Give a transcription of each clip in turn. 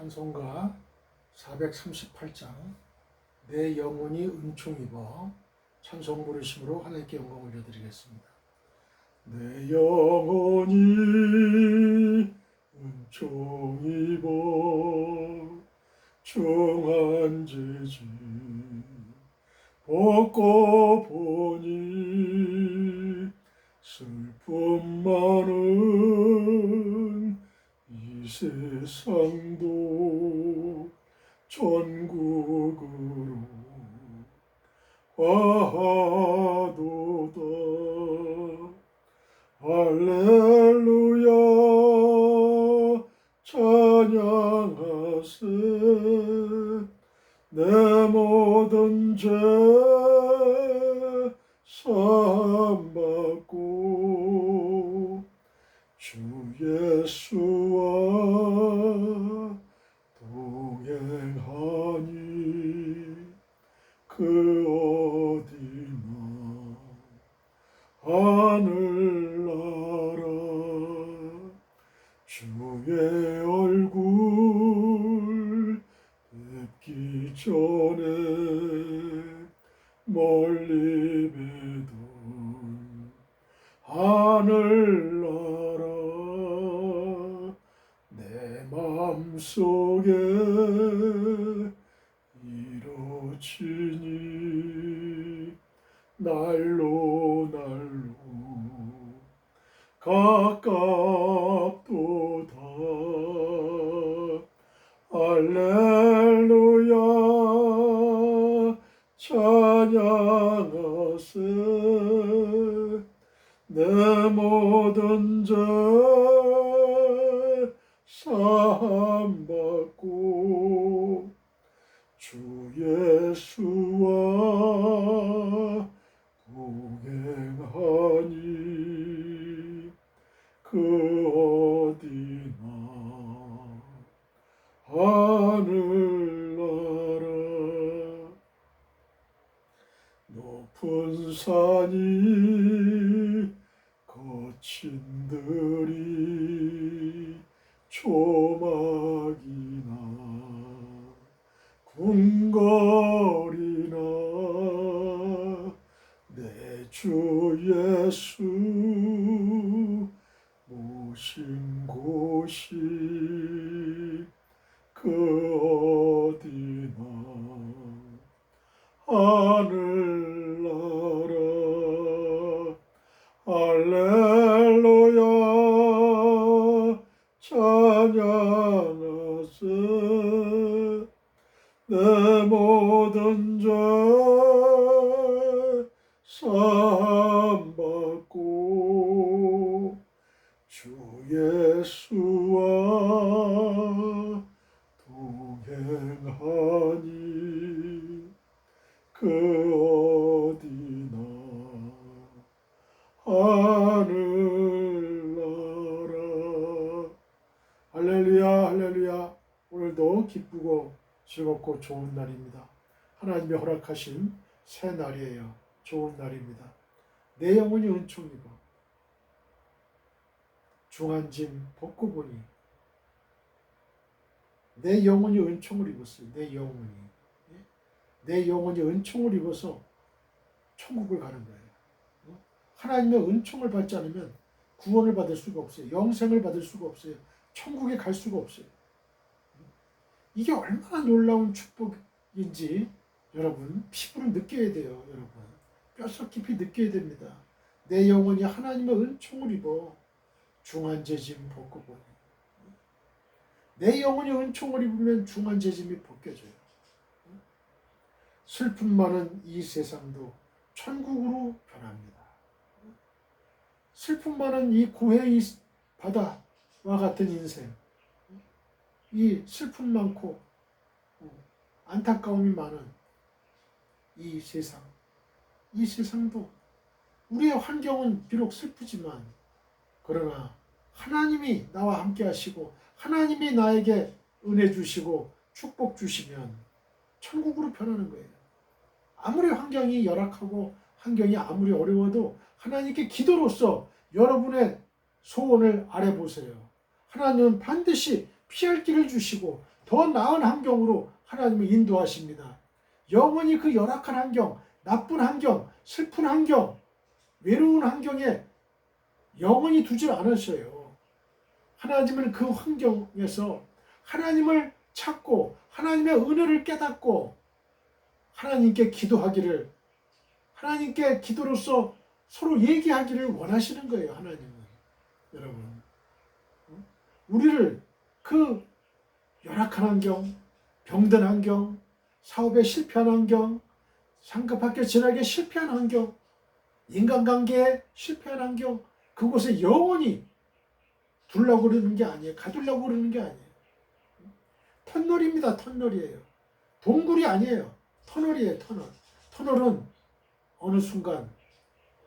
찬송가 438장 내 영혼이 은총 입어 찬송 부르심으로 하나님께 영광 올려드리겠습니다. 내 영혼이 은총 입어 중한 죄짐 벗고 보니 슬픔 많은 이 세상도 천국으로 가도다. 할렐루야 찬양하세. 내 모든 죄 사함받고 주 예수와 동행하니 그 어디나 하늘나라. 주의 얼굴 뵙기 전에 멀리 뵈던 하늘나라. 내 맘속에 이루어지니 날로 날로 가깝도다. 할렐루야 찬양하세. 내 모든 죄 사함받고 주 예수와 동행하니 그 어디나 하늘나라. 높은 산이 거친 들이 조막이나 궁궐이나 내 주 예수 모신 곳이 그 어디나 하늘나라. 할렐루야 찬양하세. 내 모든 죄 사함받고 주 예수와 동행하니 그 어디나 하늘나라. 할렐루야 할렐루야. 오늘도 기쁘고 즐겁고 좋은 날입니다. 하나님의 허락하신 새 날이에요. 좋은 날입니다. 내 영혼이 은총 입어 중한 짐 벗고 보니 내 영혼이 은총을 입었어요. 내 영혼이 은총을 입어서 천국을 가는 거예요. 하나님의 은총을 받지 않으면 구원을 받을 수가 없어요. 영생을 받을 수가 없어요. 천국에 갈 수가 없어요. 이게 얼마나 놀라운 축복인지 여러분 피부로 느껴야 돼요. 여러분 뼛속 깊이 느껴야 됩니다. 내 영혼이 하나님의 은총을 입어 중한 죄짐 벗고 보니. 내 영혼이 은총을 입으면 중한 죄짐이 벗겨져요. 슬픔 많은 이 세상도 천국으로 변합니다. 슬픔 많은 이 고해의 바다와 같은 인생, 이 슬픔 많고 안타까움이 많은 이 세상도 우리의 환경은 비록 슬프지만 그러나 하나님이 나와 함께 하시고 하나님이 나에게 은혜 주시고 축복 주시면 천국으로 변하는 거예요. 아무리 환경이 열악하고 환경이 아무리 어려워도 하나님께 기도로서 여러분의 소원을 아뢰보세요. 하나님은 반드시 피할 길을 주시고 더 나은 환경으로 하나님을 인도하십니다. 영원히 그 열악한 환경, 나쁜 환경, 슬픈 환경, 외로운 환경에 영원히 두질 않으셔요. 하나님은 그 환경에서 하나님을 찾고 하나님의 은혜를 깨닫고 하나님께 기도하기를, 하나님께 기도로서 서로 얘기하기를 원하시는 거예요. 하나님은. 여러분, 우리를 그 열악한 환경, 병든 환경, 사업에 실패한 환경, 상급학교 진학에 실패한 환경, 인간관계에 실패한 환경, 그곳에 영원히 두려고 그러는 게 아니에요. 가두려고 그러는 게 아니에요. 터널입니다. 터널이에요. 동굴이 아니에요. 터널이에요. 터널. 터널은 어느 순간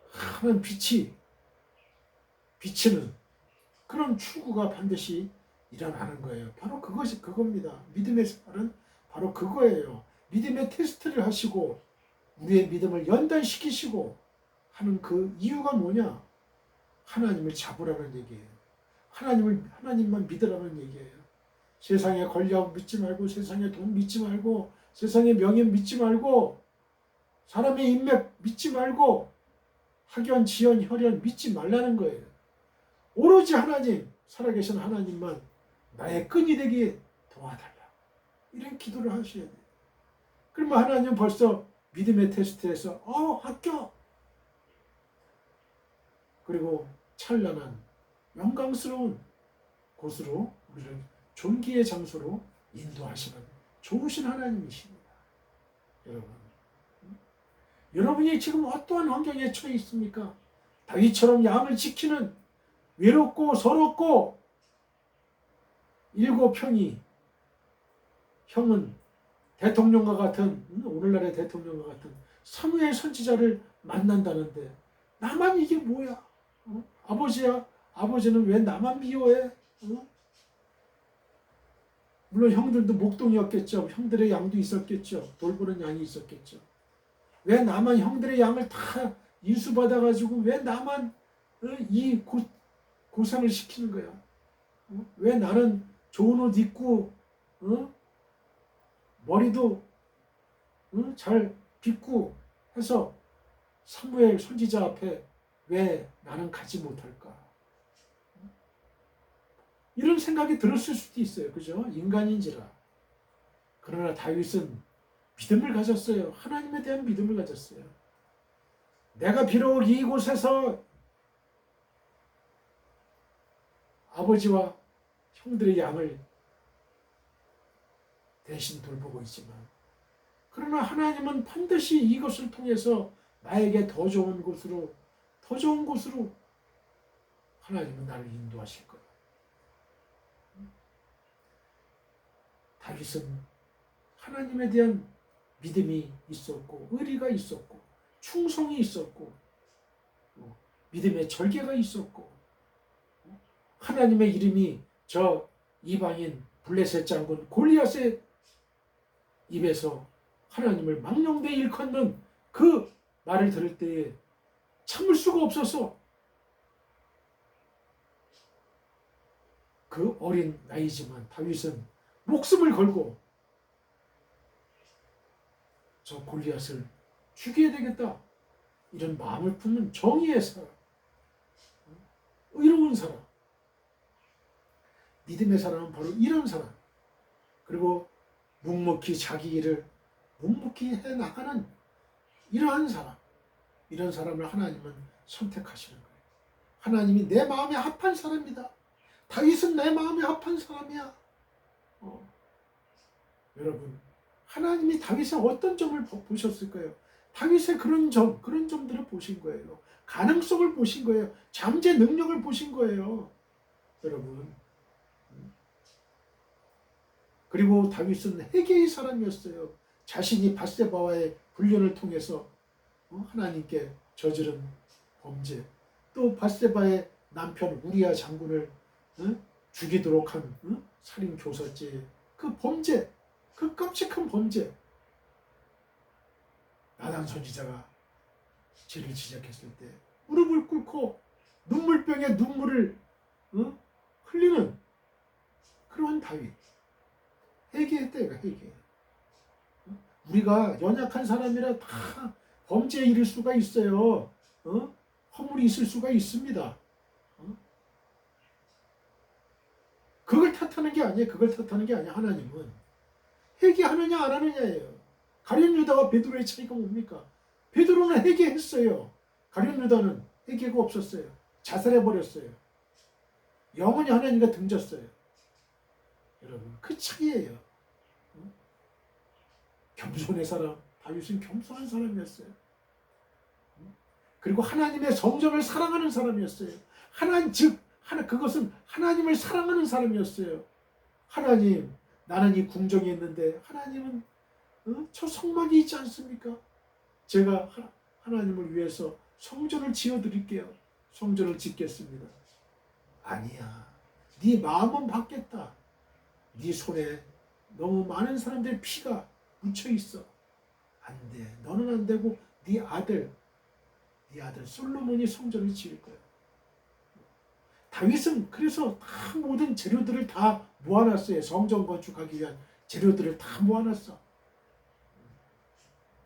하는 빛이 비치는 그런 추구가 반드시 일어나는 거예요. 바로 그것이 그겁니다. 믿음의 생활은 바로 그거예요. 믿음의 테스트를 하시고 우리의 믿음을 연단시키시고 하는 그 이유가 뭐냐? 하나님을 잡으라는 얘기예요. 하나님만 믿으라는 얘기예요. 세상의 권력 믿지 말고, 세상의 돈 믿지 말고, 세상의 명예 믿지 말고, 사람의 인맥 믿지 말고, 학연, 지연, 혈연 믿지 말라는 거예요. 오로지 하나님, 살아계신 하나님만 나의 끈이 되게 도와달라. 이런 기도를 하셔야 돼요. 그러면 하나님 벌써 믿음의 테스트에서 합격! 그리고 찬란한 영광스러운 곳으로 우리를 존귀의 장소로 인도하시는 좋으신 하나님이십니다. 여러분, 여러분이 지금 어떠한 환경에 처해 있습니까? 다윗처럼 양을 지키는 외롭고 서럽고 일곱 형이, 형은 대통령과 같은, 오늘날의 대통령과 같은 사무엘 선지자를 만난다는데 나만 이게 뭐야? 아버지야, 아버지는 왜 나만 미워해? 물론 형들도 목동이었겠죠. 형들의 양도 있었겠죠. 돌보는 양이 있었겠죠. 왜 나만 형들의 양을 다 인수받아가지고 왜 나만 이 고생을 시키는 거야? 왜 나는 좋은 옷 입고 머리도 잘 빗고 해서 사무엘 선지자 앞에 왜 나는 가지 못할까? 이런 생각이 들었을 수도 있어요. 그죠? 인간인지라. 그러나 다윗은 믿음을 가졌어요. 하나님에 대한 믿음을 가졌어요. 내가 비록 이곳에서 아버지와 형들의 양을 대신 돌보고 있지만, 그러나 하나님은 반드시 이것을 통해서 나에게 더 좋은 곳으로 하나님은 나를 인도하실 거예요. 다윗은 하나님에 대한 믿음이 있었고, 의리가 있었고, 충성이 있었고, 믿음의 절개가 있었고, 하나님의 이름이 저 이방인 블레셋 장군 골리앗의 입에서 하나님을 망령되이 일컫는 그 말을 들을 때에 참을 수가 없어서 그 어린 나이지만 다윗은 목숨을 걸고 저 골리앗을 죽여야 되겠다, 이런 마음을 품는 정의의 사람, 의로운 사람, 믿음의 사람은 바로 이런 사람, 그리고 묵묵히 자기 일을 묵묵히 해나가는 이러한 사람, 이런 사람을 하나님은 선택하시는 거예요. 하나님이 내 마음에 합한 사람이다. 다윗은 내 마음에 합한 사람이야. 여러분, 하나님이 다윗의 어떤 점을 보셨을까요? 다윗의 그런 점들을 보신 거예요. 가능성을 보신 거예요. 잠재 능력을 보신 거예요. 여러분. 그리고 다윗은 회개의 사람이었어요. 자신이 밧세바와의 불륜을 통해서 하나님께 저지른 범죄, 또 밧세바의 남편 우리아 장군을 죽이도록 한 살인 교사죄, 그 범죄, 그 끔찍한 범죄, 나단 선지자가 죄를 지적했을 때 무릎을 꿇고 눈물병에 눈물을 흘리는 그러한 다윗, 회개했대요. 회개. 우리가 연약한 사람이라 다 범죄에 이를 수가 있어요. 허물이 있을 수가 있습니다. 그걸 탓하는 게 아니에요. 그걸 탓하는 게 아니야. 하나님은 회개하느냐 안 하느냐예요. 가룟 유다와 베드로의 차이가 뭡니까? 베드로는 회개했어요. 가룟 유다는 회개가 없었어요. 자살해버렸어요. 영원히 하나님과 등졌어요. 여러분, 그 차이예요. 겸손의 사람, 다윗은 겸손한 사람이었어요. 그리고 하나님의 성전을 사랑하는 사람이었어요. 그것은 하나님을 사랑하는 사람이었어요. 하나님, 나는 이 궁정에 있는데 하나님은 저 성막이 있지 않습니까? 제가 하나님을 위해서 성전을 지어드릴게요. 성전을 짓겠습니다. 아니야. 네 마음은 받겠다. 네 손에 너무 많은 사람들의 피가 묻혀 있어. 안 돼. 너는 안 되고 네 아들 솔로몬이 성전을 지을 거야. 다윗은 그래서 다 모든 재료들을 다 모아놨어요. 성전 건축하기 위한 재료들을 다 모아놨어.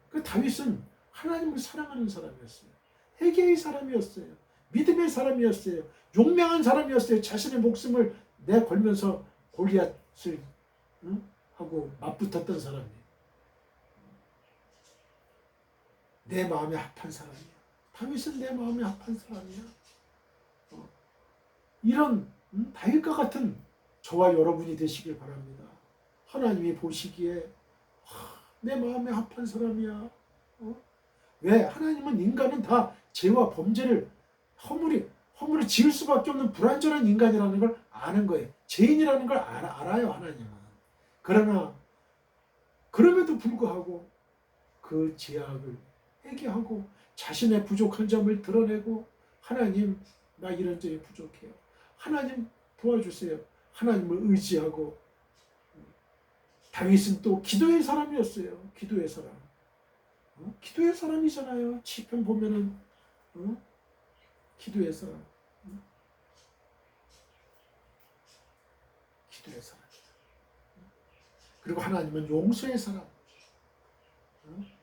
그 다윗은 하나님을 사랑하는 사람이었어요. 회개의 사람이었어요. 믿음의 사람이었어요. 용맹한 사람이었어요. 자신의 목숨을 내걸면서 골리앗을 하고 맞붙었던 사람이에요. 내 마음에 합한 사람이야. 다윗은 내 마음에 합한 사람이야. 이런 다윗과 같은 저와 여러분이 되시길 바랍니다. 하나님이 보시기에 내 마음에 합한 사람이야. 왜? 하나님은 인간은 다 죄와 범죄를 허물을 지을 수밖에 없는 불완전한 인간이라는 걸 아는 거예요. 죄인이라는 걸 알아요, 하나님은. 그러나 그럼에도 불구하고 그 죄악을 회개하고 자신의 부족한 점을 드러내고 하나님, 나 이런 점이 부족해요. 하나님 도와주세요. 하나님을 의지하고. 다윗은 또 기도의 사람이었어요. 기도의 사람. 기도의 사람이잖아요. 시편 보면은 기도의 사람. 기도의 사람. 그리고 하나님은 용서의 사람.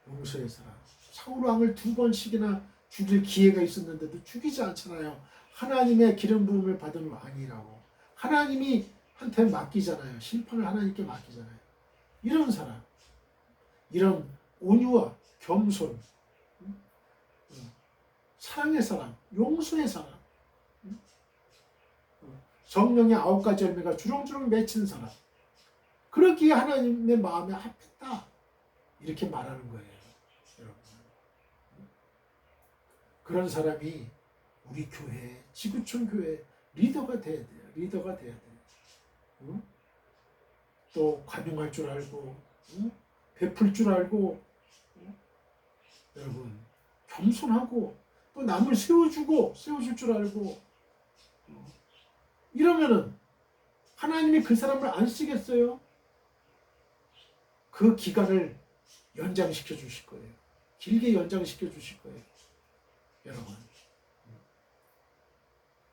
용서의 사람. 사울 왕을 2번씩이나 죽일 기회가 있었는데도 죽이지 않잖아요. 하나님의 기름 부음을 받은 왕이라고. 하나님이 한테 맡기잖아요. 심판을 하나님께 맡기잖아요. 이런 사람. 이런 온유와 겸손. 사랑의 사람. 용서의 사람. 성령의 9가지 열매가 주렁주렁 맺힌 사람. 그러기에 하나님의 마음에 합했다. 이렇게 말하는 거예요. 여러분. 그런 사람이 우리 교회, 지구촌 교회 리더가 돼야 돼요. 리더가 돼야 돼요. 또 관용할 줄 알고, 베풀 줄 알고, 여러분 겸손하고 또 남을 세워줄 줄 알고, 이러면은 하나님이 그 사람을 안 쓰겠어요? 그 기간을 연장시켜 주실 거예요. 길게 연장시켜 주실 거예요. 여러분,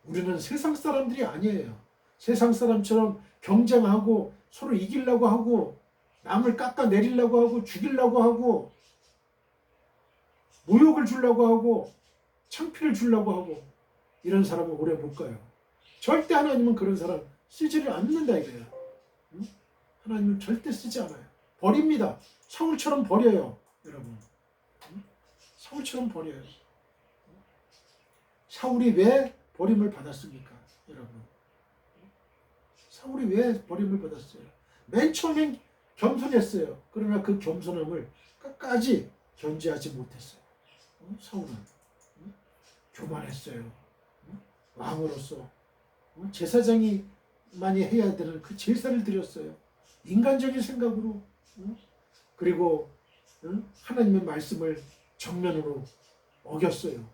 우리는 세상 사람들이 아니에요. 세상 사람처럼 경쟁하고 서로 이기려고 하고 남을 깎아내리려고 하고 죽이려고 하고 모욕을 주려고 하고 창피를 주려고 하고 이런 사람은 오래 못 가요. 절대 하나님은 그런 사람 쓰지를 않는다 이거예요. 하나님은 절대 쓰지 않아요. 버립니다. 사울처럼 버려요. 여러분. 사울처럼 버려요. 사울이 왜 버림을 받았습니까? 여러분. 사울이 왜 버림을 받았어요? 맨 처음엔 겸손했어요. 그러나 그 겸손함을 끝까지 견지하지 못했어요. 사울은 교만했어요. 왕으로서 제사장이 많이 해야 되는 그 제사를 드렸어요. 인간적인 생각으로. 그리고 하나님의 말씀을 정면으로 어겼어요.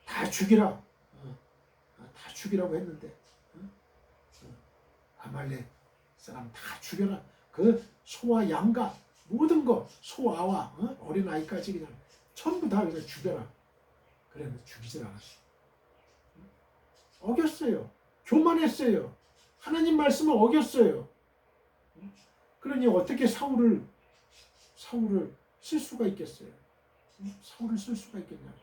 다 죽이라. 다 죽이라고 했는데 아말렉 사람 다 죽여라. 그 소와 양과 모든 거, 소아와 어린 아이까지 그냥 전부 다 그냥 죽여라. 그랬는데 죽이질 않았어. 어겼어요. 교만했어요. 하나님 말씀을 어겼어요. 그러니 어떻게 사울을 쓸 수가 있겠어요? 사울을 쓸 수가 있겠냐?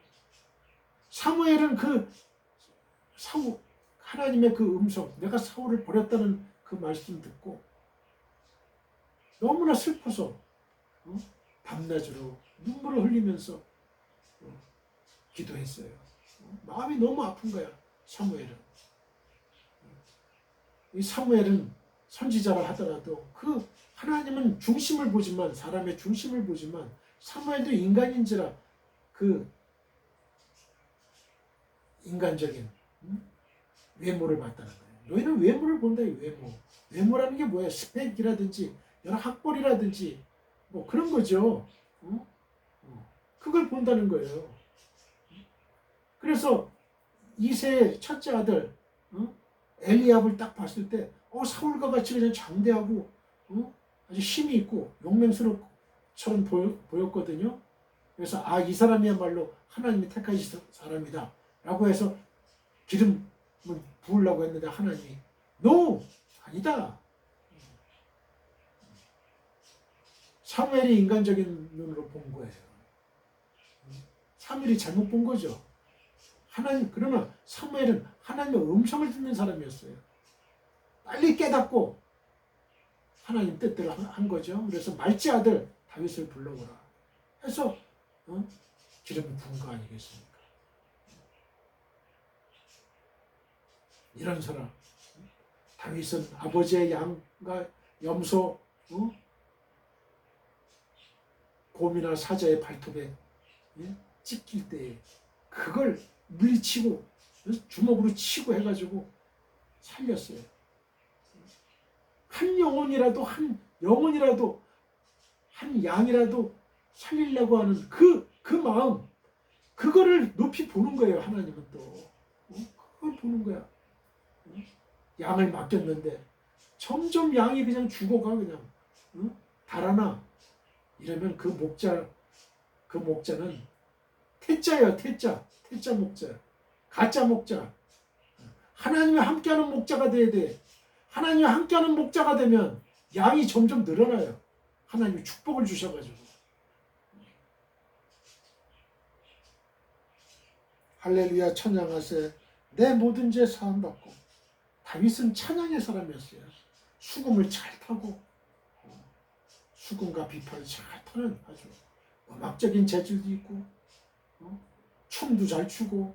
사무엘은 하나님의 그 음성, 내가 사울을 버렸다는 그 말씀 듣고 너무나 슬퍼서 밤낮으로 눈물을 흘리면서 기도했어요. 마음이 너무 아픈 거야, 사무엘은. 이 사무엘은 선지자라 하더라도 그 하나님은 중심을 보지만, 사람의 중심을 보지만, 사무엘도 인간인지라 그 인간적인 외모를 봤다는 거예요. 너희는 외모를 본다, 이 외모. 외모라는 게 뭐야? 스펙이라든지 여러 학벌이라든지 뭐 그런 거죠. 그걸 본다는 거예요. 그래서 이세의 첫째 아들 엘리압을 딱 봤을 때 사울과 같이 그냥 장대하고 아주 힘이 있고 용맹스럽처럼 보였거든요. 그래서 이 사람이야말로 하나님이 택하신 사람이다 라고 해서 기름을 부으려고 했는데 하나님이 NO! 아니다. 사무엘이 인간적인 눈으로 본 거예요. 사무엘이 잘못 본 거죠. 그러나 사무엘은 하나님의 음성을 듣는 사람이었어요. 빨리 깨닫고 하나님 뜻대로 한 거죠. 그래서 말지 아들 다윗을 불러오라 해서 기름을 부은 거 아니겠습니까? 이런 사람. 다윗은 아버지의 양과 염소, 곰이나 사자의 발톱에 찢길 때 그걸 물리치고 주먹으로 치고 해가지고 살렸어요. 한 영혼이라도 한 양이라도 살리려고 하는 그 마음, 그거를 높이 보는 거예요. 하나님은 또 그걸 보는 거야. 양을 맡겼는데 점점 양이 그냥 죽어가, 그냥 달아나. 이러면 그 목자는 태자예요. 태자 목자, 가짜 목자. 하나님과 함께하는 목자가 돼야 돼. 하나님과 함께하는 목자가 되면 양이 점점 늘어나요. 하나님이 축복을 주셔가지고. 할렐루야, 찬양하세. 내 모든 죄 사함받고. 다윗은 찬양의 사람이었어요. 수금을 잘 타고 수금과 비파를 잘 타는 아주 음악적인 재질도 있고 춤도 잘 추고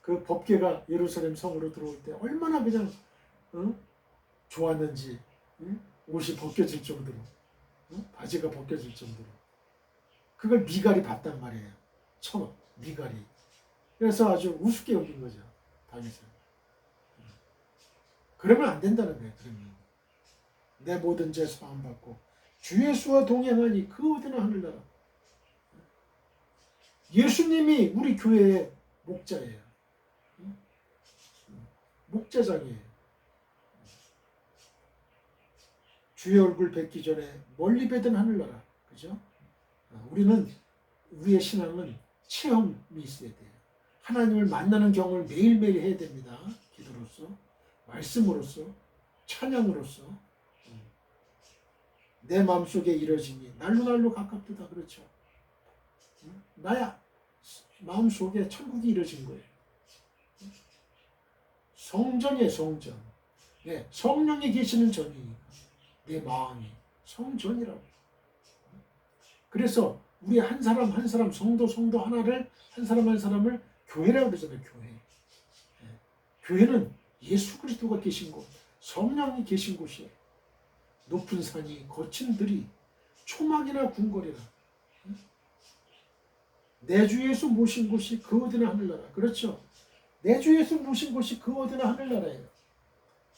그 법궤가 예루살렘 성으로 들어올 때 얼마나 그냥 좋았는지, 옷이 벗겨질 정도로, 바지가 벗겨질 정도로 그걸 미갈이 봤단 말이에요. 미갈이. 그래서 아주 우습게 여긴 거죠, 다윗은. 그러면 안 된다는 거예요. 그러면 내 모든 죄 사함받고 주 예수와 동행하니 그 어디나 하늘나라. 예수님이 우리 교회의 목자예요. 목자장이에요. 주의 얼굴 뵙기 전에 멀리 뵈던 하늘나라. 그죠? 우리의 신앙은 체험이 있어야 돼요. 하나님을 만나는 경험을 매일매일 해야 됩니다. 기도로서, 말씀으로서, 찬양으로서. 내 마음속에 이뤄지니 날로 가깝다. 그렇죠? 나야 마음속에 천국이 이뤄진 거예요. 성전이에요, 성전. 네, 성령이 계시는 전이니까 내 마음이 성전이라고. 그래서 우리 한 사람 성도 하나를, 한 사람을 교회라고 그러잖아요. 교회. 네. 교회는 예수 그리스도가 계신 곳, 성령이 계신 곳이에요. 높은 산이, 거친 들이, 초막이나 궁궐이나 내 주 예수 모신 곳이 그 어디나 하늘나라. 그렇죠? 내 주 예수 모신 곳이 그 어디나 하늘나라예요.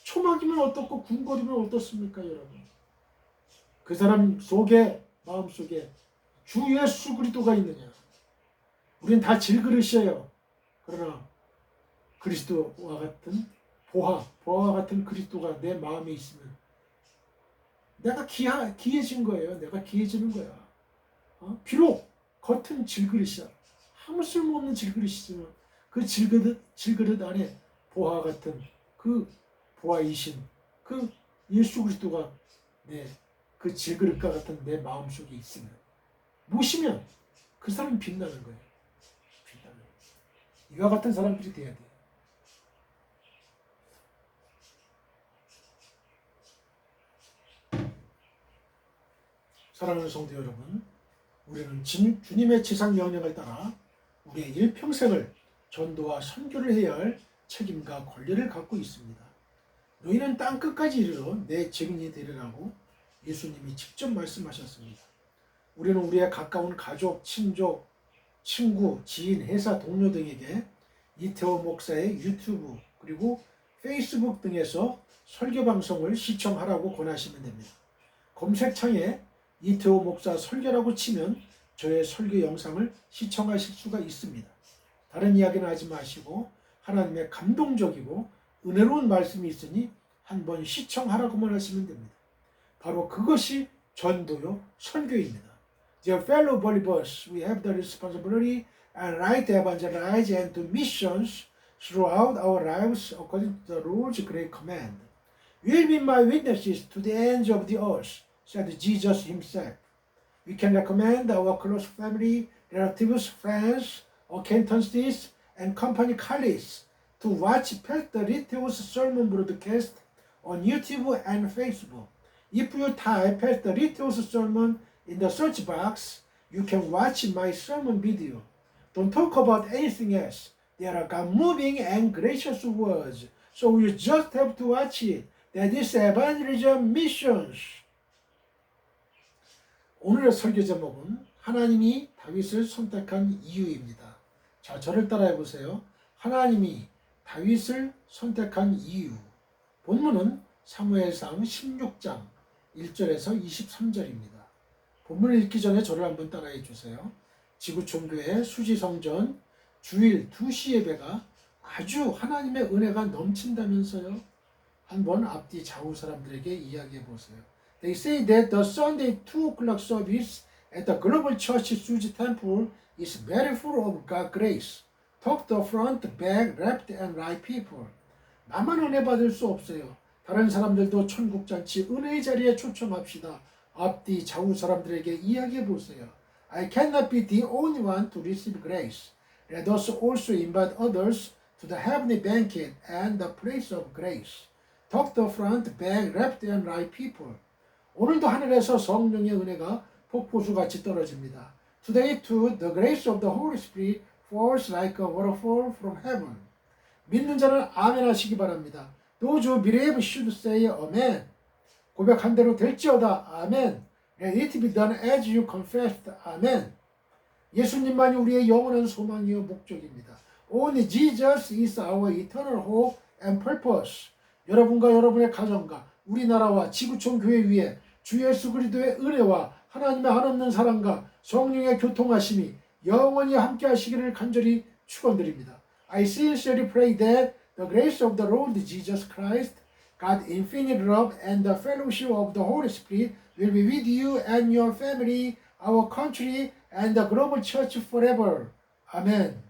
초막이면 어떻고 궁궐이면 어떻습니까, 여러분? 그 사람 속에, 마음속에 주 예수 그리스도가 있느냐? 우린 다 질그릇이에요. 그러나 그리스도와 같은 보화와 같은 그리스도가 내 마음에 있으면 내가 귀해진 거예요. 내가 귀해지는 거야. 비록 겉은 질그릇이야. 아무 쓸모없는 질그릇이지만 그 질그릇 안에 보화 같은 그 보화이신 그 예수 그리스도가 그 질그릇과 같은 내 마음속에 있으면, 모시면 그 사람은 빛나는 거예요. 빛나는 거예요. 이와 같은 사람들이 돼야 돼요. 사랑하는 성도 여러분, 우리는 주님의 지상 명령을 따라 우리의 일평생을 전도와 선교를 해야 할 책임과 권리를 갖고 있습니다. 너희는 땅 끝까지 이르러 내 증인이 되리라고 예수님이 직접 말씀하셨습니다. 우리는 우리의 가까운 가족, 친족, 친구, 지인, 회사, 동료 등에게 이태호 목사의 유튜브 그리고 페이스북 등에서 설교 방송을 시청하라고 권하시면 됩니다. 검색창에 이태호 목사 설교라고 치면 저의 설교 영상을 시청하실 수가 있습니다. 다른 이야기는 하지 마시고 하나님의 감동적이고 은혜로운 말씀이 있으니 한번 시청하라고만 하시면 됩니다. 바로 그것이 전도요 선교입니다. Dear fellow believers, we have the responsibility and right to evangelize and to missions throughout our lives according to the Lord's great command. You will be my witnesses to the ends of the earth, said Jesus himself. We can recommend our close family, relatives, friends, acquaintances, and company colleagues to watch Pastor Riteo's sermon broadcast on YouTube and Facebook. If you type Pastor Riteo's sermon in the search box, you can watch my sermon video. Don't talk about anything else. There are God moving and gracious words, so you just have to watch it. That is evangelism missions. 오늘의 설교 제목은 하나님이 다윗을 선택한 이유입니다. 자, 저를 따라해 보세요. 하나님이 다윗을 선택한 이유. 본문은 사무엘상 16장 1절에서 23절입니다. 본문을 읽기 전에 저를 한번 따라해 주세요. 지구촌교회 수지성전 주일 2시 예배가 아주 하나님의 은혜가 넘친다면서요. 한번 앞뒤 좌우 사람들에게 이야기해 보세요. They say that the Sunday 2 o'clock service at the Global Church Suji Temple is very full of God's grace. Top the front, back, left and right people. 나만 은혜 받을 수 없어요. 다른 사람들도 천국잔치 은혜의 자리에 초청합시다. 앞뒤 좌우 사람들에게 이야기해 보세요. I cannot be the only one to receive grace. Let us also invite others to the heavenly banquet and the place of grace. Top the front, back, left and right people. 오늘도 하늘에서 성령의 은혜가 폭포수같이 떨어집니다. Today too, the grace of the Holy Spirit falls like a waterfall from heaven. 믿는 자는 아멘 하시기 바랍니다. Those who believe should say amen. 고백한 대로 될지어다. 아멘. Let it be done as you confessed. 아멘. 예수님만이 우리의 영원한 소망이요 목적입니다. Only Jesus is our eternal hope and purpose. 여러분과 여러분의 가정과 우리나라와 지구촌 교회 위에 주 예수 그리스도의 은혜와 하나님의 한없는 사랑과 성령의 교통하심이 영원히 함께 하시기를 간절히 축원드립니다. I sincerely pray that the grace of the Lord Jesus Christ, God's infinite love and the fellowship of the Holy Spirit will be with you and your family, our country, and the global church forever. 아멘.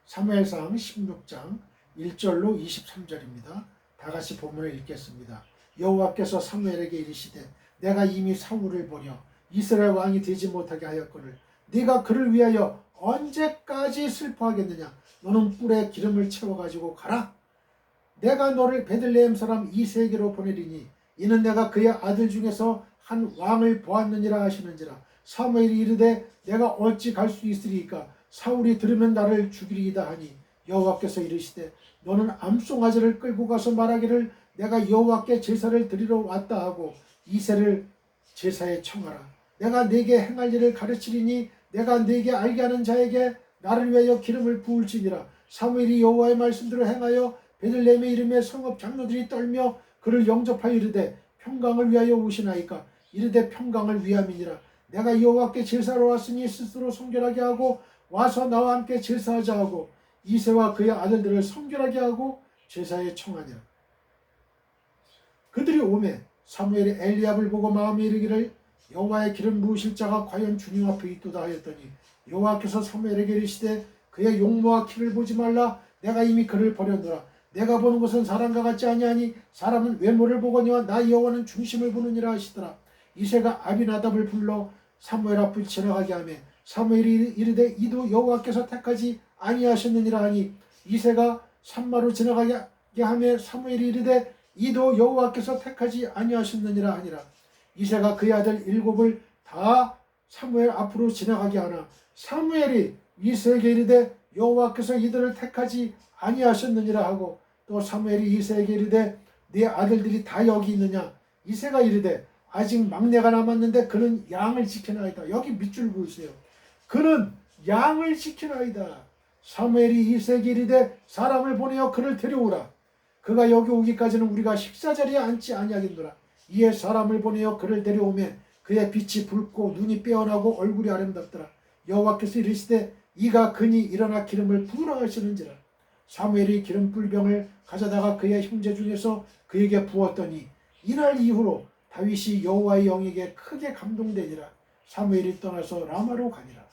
사무엘상 16장 1절로 23절입니다. 다 같이 본문을 읽겠습니다. 여호와께서 사무엘에게 이르시되 내가 이미 사울을 버려 이스라엘 왕이 되지 못하게 하였거늘 네가 그를 위하여 언제까지 슬퍼하겠느냐. 너는 뿔에 기름을 채워가지고 가라. 내가 너를 베들레헴 사람 이새에게로 보내리니 이는 내가 그의 아들 중에서 한 왕을 보았느니라 하시는지라. 사무엘이 이르되 내가 어찌 갈 수 있으리까. 사울이 들으면 나를 죽이리이다 하니 여호와께서 이르시되 너는 암송아지를 끌고 가서 말하기를 내가 여호와께 제사를 드리러 왔다 하고 이새를 제사에 청하라. 내가 네게 행할 일을 가르치리니 내가 네게 알게 하는 자에게 나를 위하여 기름을 부을지니라. 사무엘이 여호와의 말씀대로 행하여 베들레헴의 이름의 성읍 장로들이 떨며 그를 영접하여 이르되 평강을 위하여 오시나이까. 이르되 평강을 위함이니라. 내가 여호와께 제사로 왔으니 스스로 성결하게 하고 와서 나와 함께 제사하자 하고 이새와 그의 아들들을 성결하게 하고 제사에 청하니라. 그들이 오매 사무엘이 엘리압을 보고 마음에 이르기를 여호와의 기름 부으실 자가 과연 주님 앞에 있도다 하였더니 여호와께서 사무엘에게 이르시되 그의 용모와 키를 보지 말라. 내가 이미 그를 버렸노라. 내가 보는 것은 사람과 같지 아니하니 사람은 외모를 보거니와 나 여호와는 중심을 보느니라 하시더라. 이새가 아비나답을 불러 사무엘 앞을 지나가게 하며 사무엘이 이르되 이도 여호와께서 택하지 아니하셨느니라 하니 이새가 산마로 지나가게 하며 사무엘이 이르되 이도 여호와께서 택하지 아니하셨느니라 하니라. 이새가 그의 아들 일곱을 다 사무엘 앞으로 지나가게 하나 사무엘이 이새에게 이르되 여호와께서 이들을 택하지 아니하셨느니라 하고 또 사무엘이 이새에게 이르되 네 아들들이 다 여기 있느냐. 이새가 이르되 아직 막내가 남았는데 그는 양을 지키나이다. 여기 밑줄 그으세요. 그는 양을 지키나이다. 사무엘이 이새에게 이르되 사람을 보내어 그를 데려오라. 그가 여기 오기까지는 우리가 식사자리에 앉지 아니하겠노라. 이에 사람을 보내어 그를 데려오면 그의 빛이 붉고 눈이 빼어나고 얼굴이 아름답더라. 여호와께서 이르시되 이가 그니 일어나 기름을 부으라 하시는지라. 사무엘이 기름 불병을 가져다가 그의 형제 중에서 그에게 부었더니 이날 이후로 다윗이 여호와의 영에게 크게 감동되니라. 사무엘이 떠나서 라마로 가니라.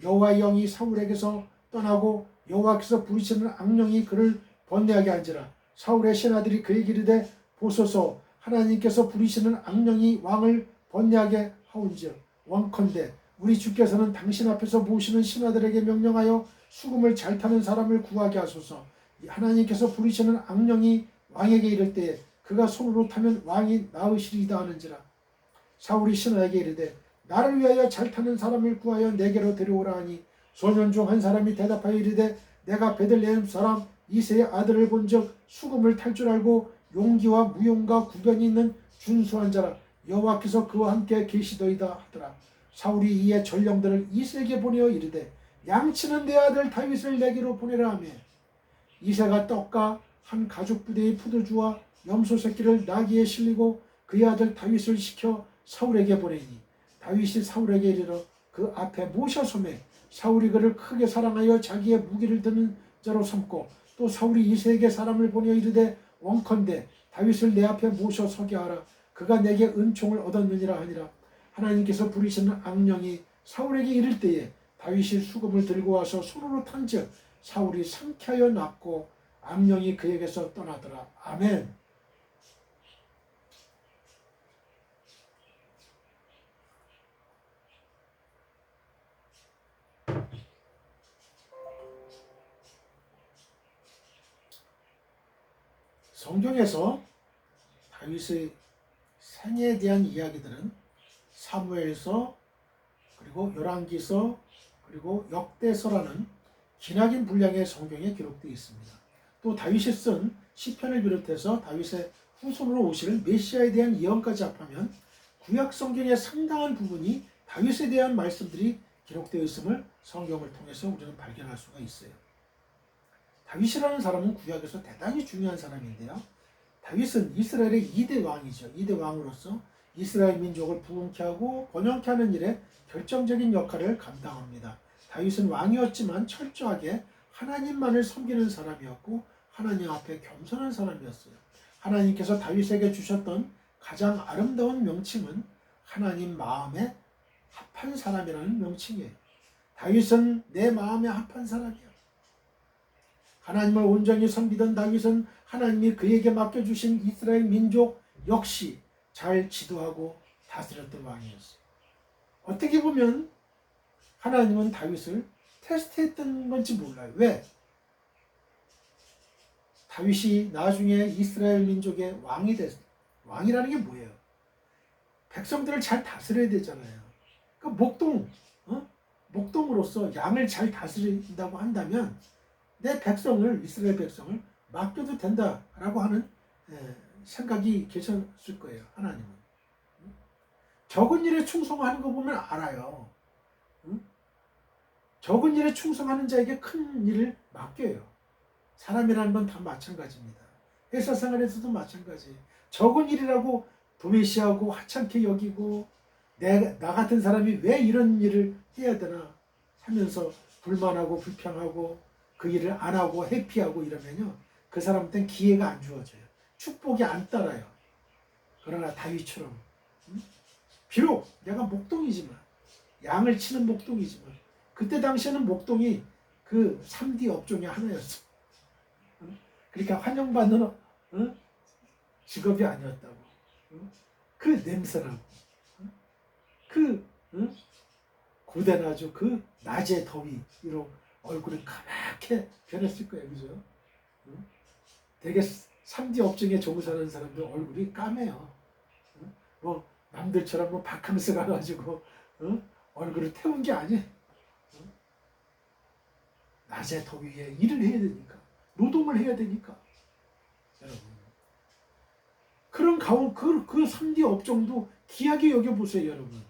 여호와의 영이 사울에게서 떠나고 여호와께서 부르시는 악령이 그를 번뇌하게 한지라. 사울의 신하들이 그에게 이르되 보소서 하나님께서 부르시는 악령이 왕을 번뇌하게 하온지라. 원컨대 우리 주께서는 당신 앞에서 모시는 신하들에게 명령하여 수금을 잘 타는 사람을 구하게 하소서. 하나님께서 부르시는 악령이 왕에게 이를 때에 그가 손으로 타면 왕이 나으시리이다 하는지라. 사울이 신하에게 이르되 나를 위하여 잘 타는 사람을 구하여 내게로 데려오라 하니 소년 중 한 사람이 대답하여 이르되 내가 베들레헴 사람 이새의 아들을 본즉 수금을 탈 줄 알고 용기와 무용과 구변이 있는 준수한 자라. 여호와께서 그와 함께 계시더이다 하더라. 사울이 이에 전령들을 이새에게 보내어 이르되 양치는 내 아들 다윗을 내게로 보내라 하며 이새가 떡과 한 가죽 부대의 포도주와 염소 새끼를 나귀에 실리고 그의 아들 다윗을 시켜 사울에게 보내니 다윗이 사울에게 이르러 그 앞에 모셔서매 사울이 그를 크게 사랑하여 자기의 무기를 드는 자로 삼고 또 사울이 이새에게 사람을 보내어 이르되 원컨대 다윗을 내 앞에 모셔 서게 하라. 그가 내게 은총을 얻었느니라 하니라. 하나님께서 부리시는 악령이 사울에게 이를 때에 다윗이 수금을 들고 와서 손으로 탄즉 사울이 상쾌하여 낫고 악령이 그에게서 떠나더라. 아멘. 성경에서 다윗의 생애에 대한 이야기들은 사무엘서 그리고 열왕기서 그리고 역대서라는 기나긴 분량의 성경에 기록되어 있습니다. 또 다윗이 쓴 시편을 비롯해서 다윗의 후손으로 오실 메시아에 대한 예언까지 합하면 구약 성경의 상당한 부분이 다윗에 대한 말씀들이 기록되어 있음을 성경을 통해서 우리는 발견할 수가 있어요. 다윗이라는 사람은 구약에서 대단히 중요한 사람인데요. 다윗은 이스라엘의 2대 왕이죠. 2대 왕으로서 이스라엘 민족을 부흥케 하고 번영케 하는 일에 결정적인 역할을 감당합니다. 다윗은 왕이었지만 철저하게 하나님만을 섬기는 사람이었고 하나님 앞에 겸손한 사람이었어요. 하나님께서 다윗에게 주셨던 가장 아름다운 명칭은 하나님 마음에 합한 사람이라는 명칭이에요. 다윗은 내 마음에 합한 사람이야. 하나님을 온전히 섬기던 다윗은 하나님이 그에게 맡겨주신 이스라엘 민족 역시 잘 지도하고 다스렸던 왕이었어요. 어떻게 보면 하나님은 다윗을 테스트했던 건지 몰라요. 왜? 다윗이 나중에 이스라엘 민족의 왕이 됐어요. 왕이라는 게 뭐예요? 백성들을 잘 다스려야 되잖아요. 그러니까 목동으로서 양을 잘 다스린다고 한다면 내 백성을, 이스라엘 백성을 맡겨도 된다라고 하는 생각이 계셨을 거예요. 하나님은. 적은 일에 충성하는 거 보면 알아요. 적은 일에 충성하는 자에게 큰 일을 맡겨요. 사람이라는 건 다 마찬가지입니다. 회사 생활에서도 마찬가지예요. 적은 일이라고 도외시하고 하찮게 여기고 나 같은 사람이 왜 이런 일을 해야 되나 하면서 불만하고 불평하고 그 일을 안 하고 회피하고 이러면요. 그 사람한테는 기회가 안 주어져요. 축복이 안 따라요. 그러나 다윗처럼 비록 내가 목동이지만 양을 치는 목동이지만 그때 당시에는 목동이 그 3D 업종의 하나였어. 그러니까 환영받는 직업이 아니었다고. 그 냄새나고 그 고된 아주 그 낮의 더위로 얼굴이 까맣게 변했을 거예요. 그죠? 되게 3D 업종에 종사하는 사람들 얼굴이 까매요. 뭐 남들처럼 뭐 바캉스 가가지고 얼굴을 태운 게 아니에요. 낮의 더위에 일을 해야 되니까, 노동을 해야 되니까. 여러분, 그런 가운 그 3D 업종도 귀하게 여겨보세요. 여러분,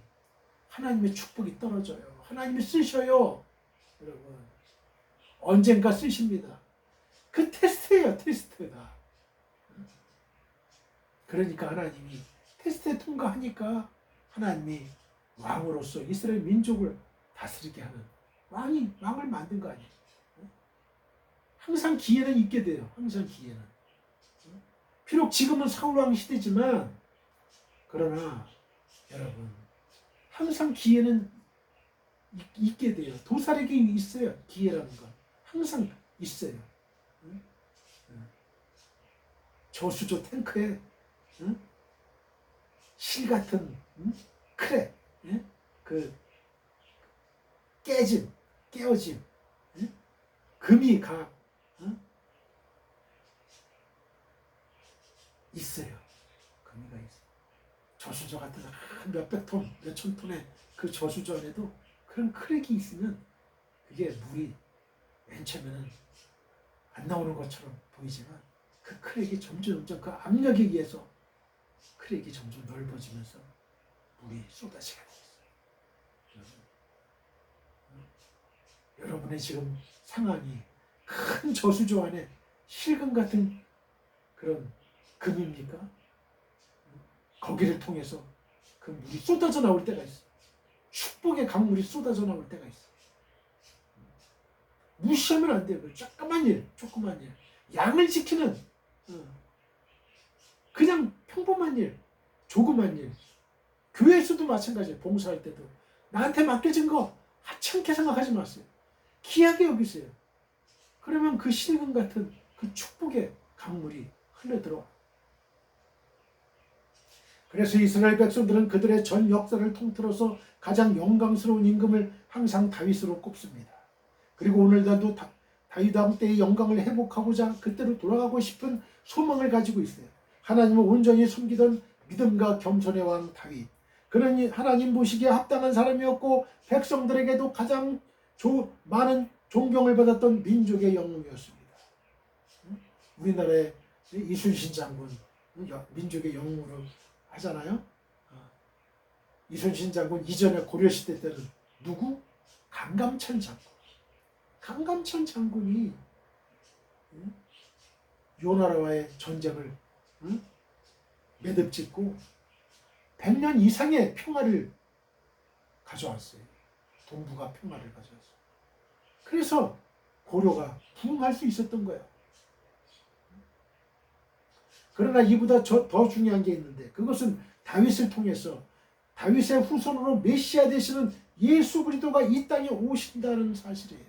하나님의 축복이 떨어져요. 하나님이 쓰셔요. 여러분, 언젠가 쓰십니다. 그 테스트예요. 테스트다. 그러니까 하나님이 테스트에 통과하니까 하나님이 왕으로서 이스라엘 민족을 다스리게 하는 왕을 만든 거 아니에요. 항상 기회는 있게 돼요. 항상 기회는. 비록 지금은 사울왕 시대지만 그러나 여러분 항상 기회는 있게 돼요. 도살에게 있어요. 기회라는 건 항상 있어요. 저수조 탱크에 실 같은 크랙, 그 깨어짐, 금이 있어요. 금이가 있어요. 저수저 같은 몇백 톤, 몇천 톤의 그 저수저 안에도 그런 크랙이 있으면 그게 물이 맨 처음에는 안 나오는 것처럼 보이지만 그 크랙이 점점 그 압력에 의해서 크랙이 점점 넓어지면서 물이 쏟아지게 되어 있어요. 여러분의 지금 상황이 큰 저수조 안에 실금 같은 그런 금입니까? 거기를 통해서 그 물이 쏟아져 나올 때가 있어. 축복의 강물이 쏟아져 나올 때가 있어. 무시하면 안 돼요. 조그만 일. 양을 지키는 그냥 평범한 일, 조그만 일. 교회에서도 마찬가지예요. 봉사할 때도 나한테 맡겨진 거 하찮게 생각하지 마세요. 귀하게 여기세요. 그러면 그 실금 같은 그 축복의 강물이 흘러들어와. 그래서 이스라엘 백성들은 그들의 전 역사를 통틀어서 가장 영광스러운 임금을 항상 다윗으로 꼽습니다. 그리고 오늘날도 다윗 왕 때의 영광을 회복하고자 그때로 돌아가고 싶은 소망을 가지고 있어요. 하나님을 온전히 섬기던 믿음과 겸손의 왕 다윗. 그는 하나님 보시기에 합당한 사람이었고 백성들에게도 가장 많은 존경을 받았던 민족의 영웅이었습니다. 우리나라의 이순신 장군 민족의 영웅으로 하잖아요. 이순신 장군 이전에 고려시대 때는 누구? 강감찬 장군. 강감찬 장군이 요나라와의 전쟁을 매듭짓고 100년 이상의 평화를 가져왔어요. 동북아 평화를 가져왔어요. 그래서 고려가 부흥할 수 있었던 거예요. 그러나 이보다 더 중요한 게 있는데 그것은 다윗을 통해서 다윗의 후손으로 메시아 되시는 예수 그리스도가 이 땅에 오신다는 사실이에요.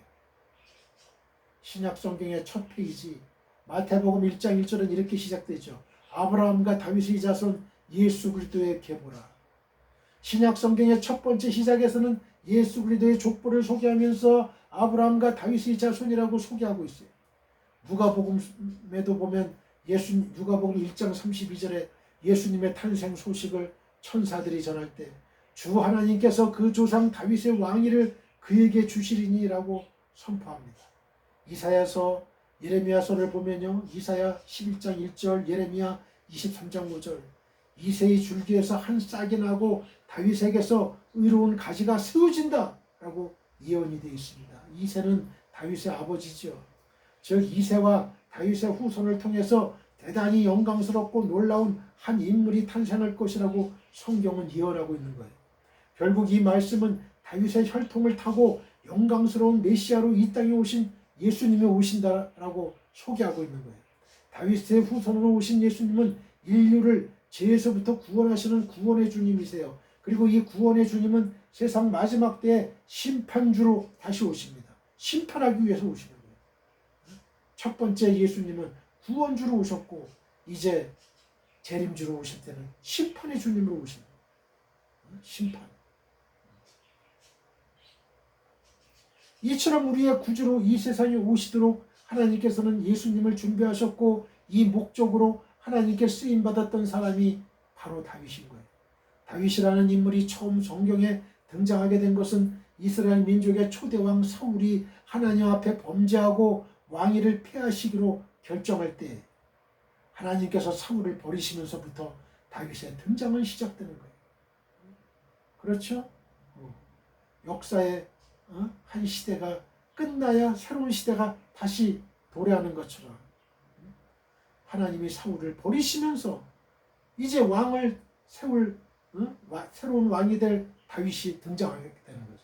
신약 성경의 첫 페이지 마태복음 1장 1절은 이렇게 시작되죠. 아브라함과 다윗의 자손 예수 그리스도의 계보라. 신약 성경의 첫 번째 시작에서는 예수 그리스도의 족보를 소개하면서 아브라함과 다윗의 자손이라고 소개하고 있어요. 누가복음에도 보면 누가복음 1장 32절에 예수님의 탄생 소식을 천사들이 전할 때 주 하나님께서 그 조상 다윗의 왕위를 그에게 주시리니라고 선포합니다. 이사야서 예레미야서를 보면요. 이사야 11장 1절, 예레미야 23장 5절. 이새의 줄기에서 한 싹이 나고 다윗에게서 의로운 가지가 세워진다 라고 예언이 되어 있습니다. 이새는 다윗의 아버지죠. 즉 이새와 다윗의 후손을 통해서 대단히 영광스럽고 놀라운 한 인물이 탄생할 것이라고 성경은 예언하고 있는 거예요. 결국 이 말씀은 다윗의 혈통을 타고 영광스러운 메시아로 이 땅에 오신 예수님이 오신다라고 소개하고 있는 거예요. 다윗의 후손으로 오신 예수님은 인류를 죄에서부터 구원하시는 구원의 주님이세요. 그리고 이 구원의 주님은 세상 마지막 때에 심판주로 다시 오십니다. 심판하기 위해서 오시는 거예요. 첫 번째 예수님은 구원주로 오셨고 이제 재림주로 오실 때는 심판의 주님으로 오십니다. 심판. 이처럼 우리의 구주로 이 세상에 오시도록 하나님께서는 예수님을 준비하셨고 이 목적으로 하나님께 쓰임받았던 사람이 바로 다윗인 거예요. 다윗이라는 인물이 처음 성경에 등장하게 된 것은 이스라엘 민족의 초대왕 사울이 하나님 앞에 범죄하고 왕위를 폐하시기로 결정할 때 하나님께서 사울을 버리시면서부터 다윗의 등장은 시작되는 거예요. 그렇죠? 역사의 한 시대가 끝나야 새로운 시대가 다시 도래하는 것처럼 하나님이 사울을 버리시면서 이제 왕을 세울 새로운 왕이 될 다윗이 등장하게 되는 거죠.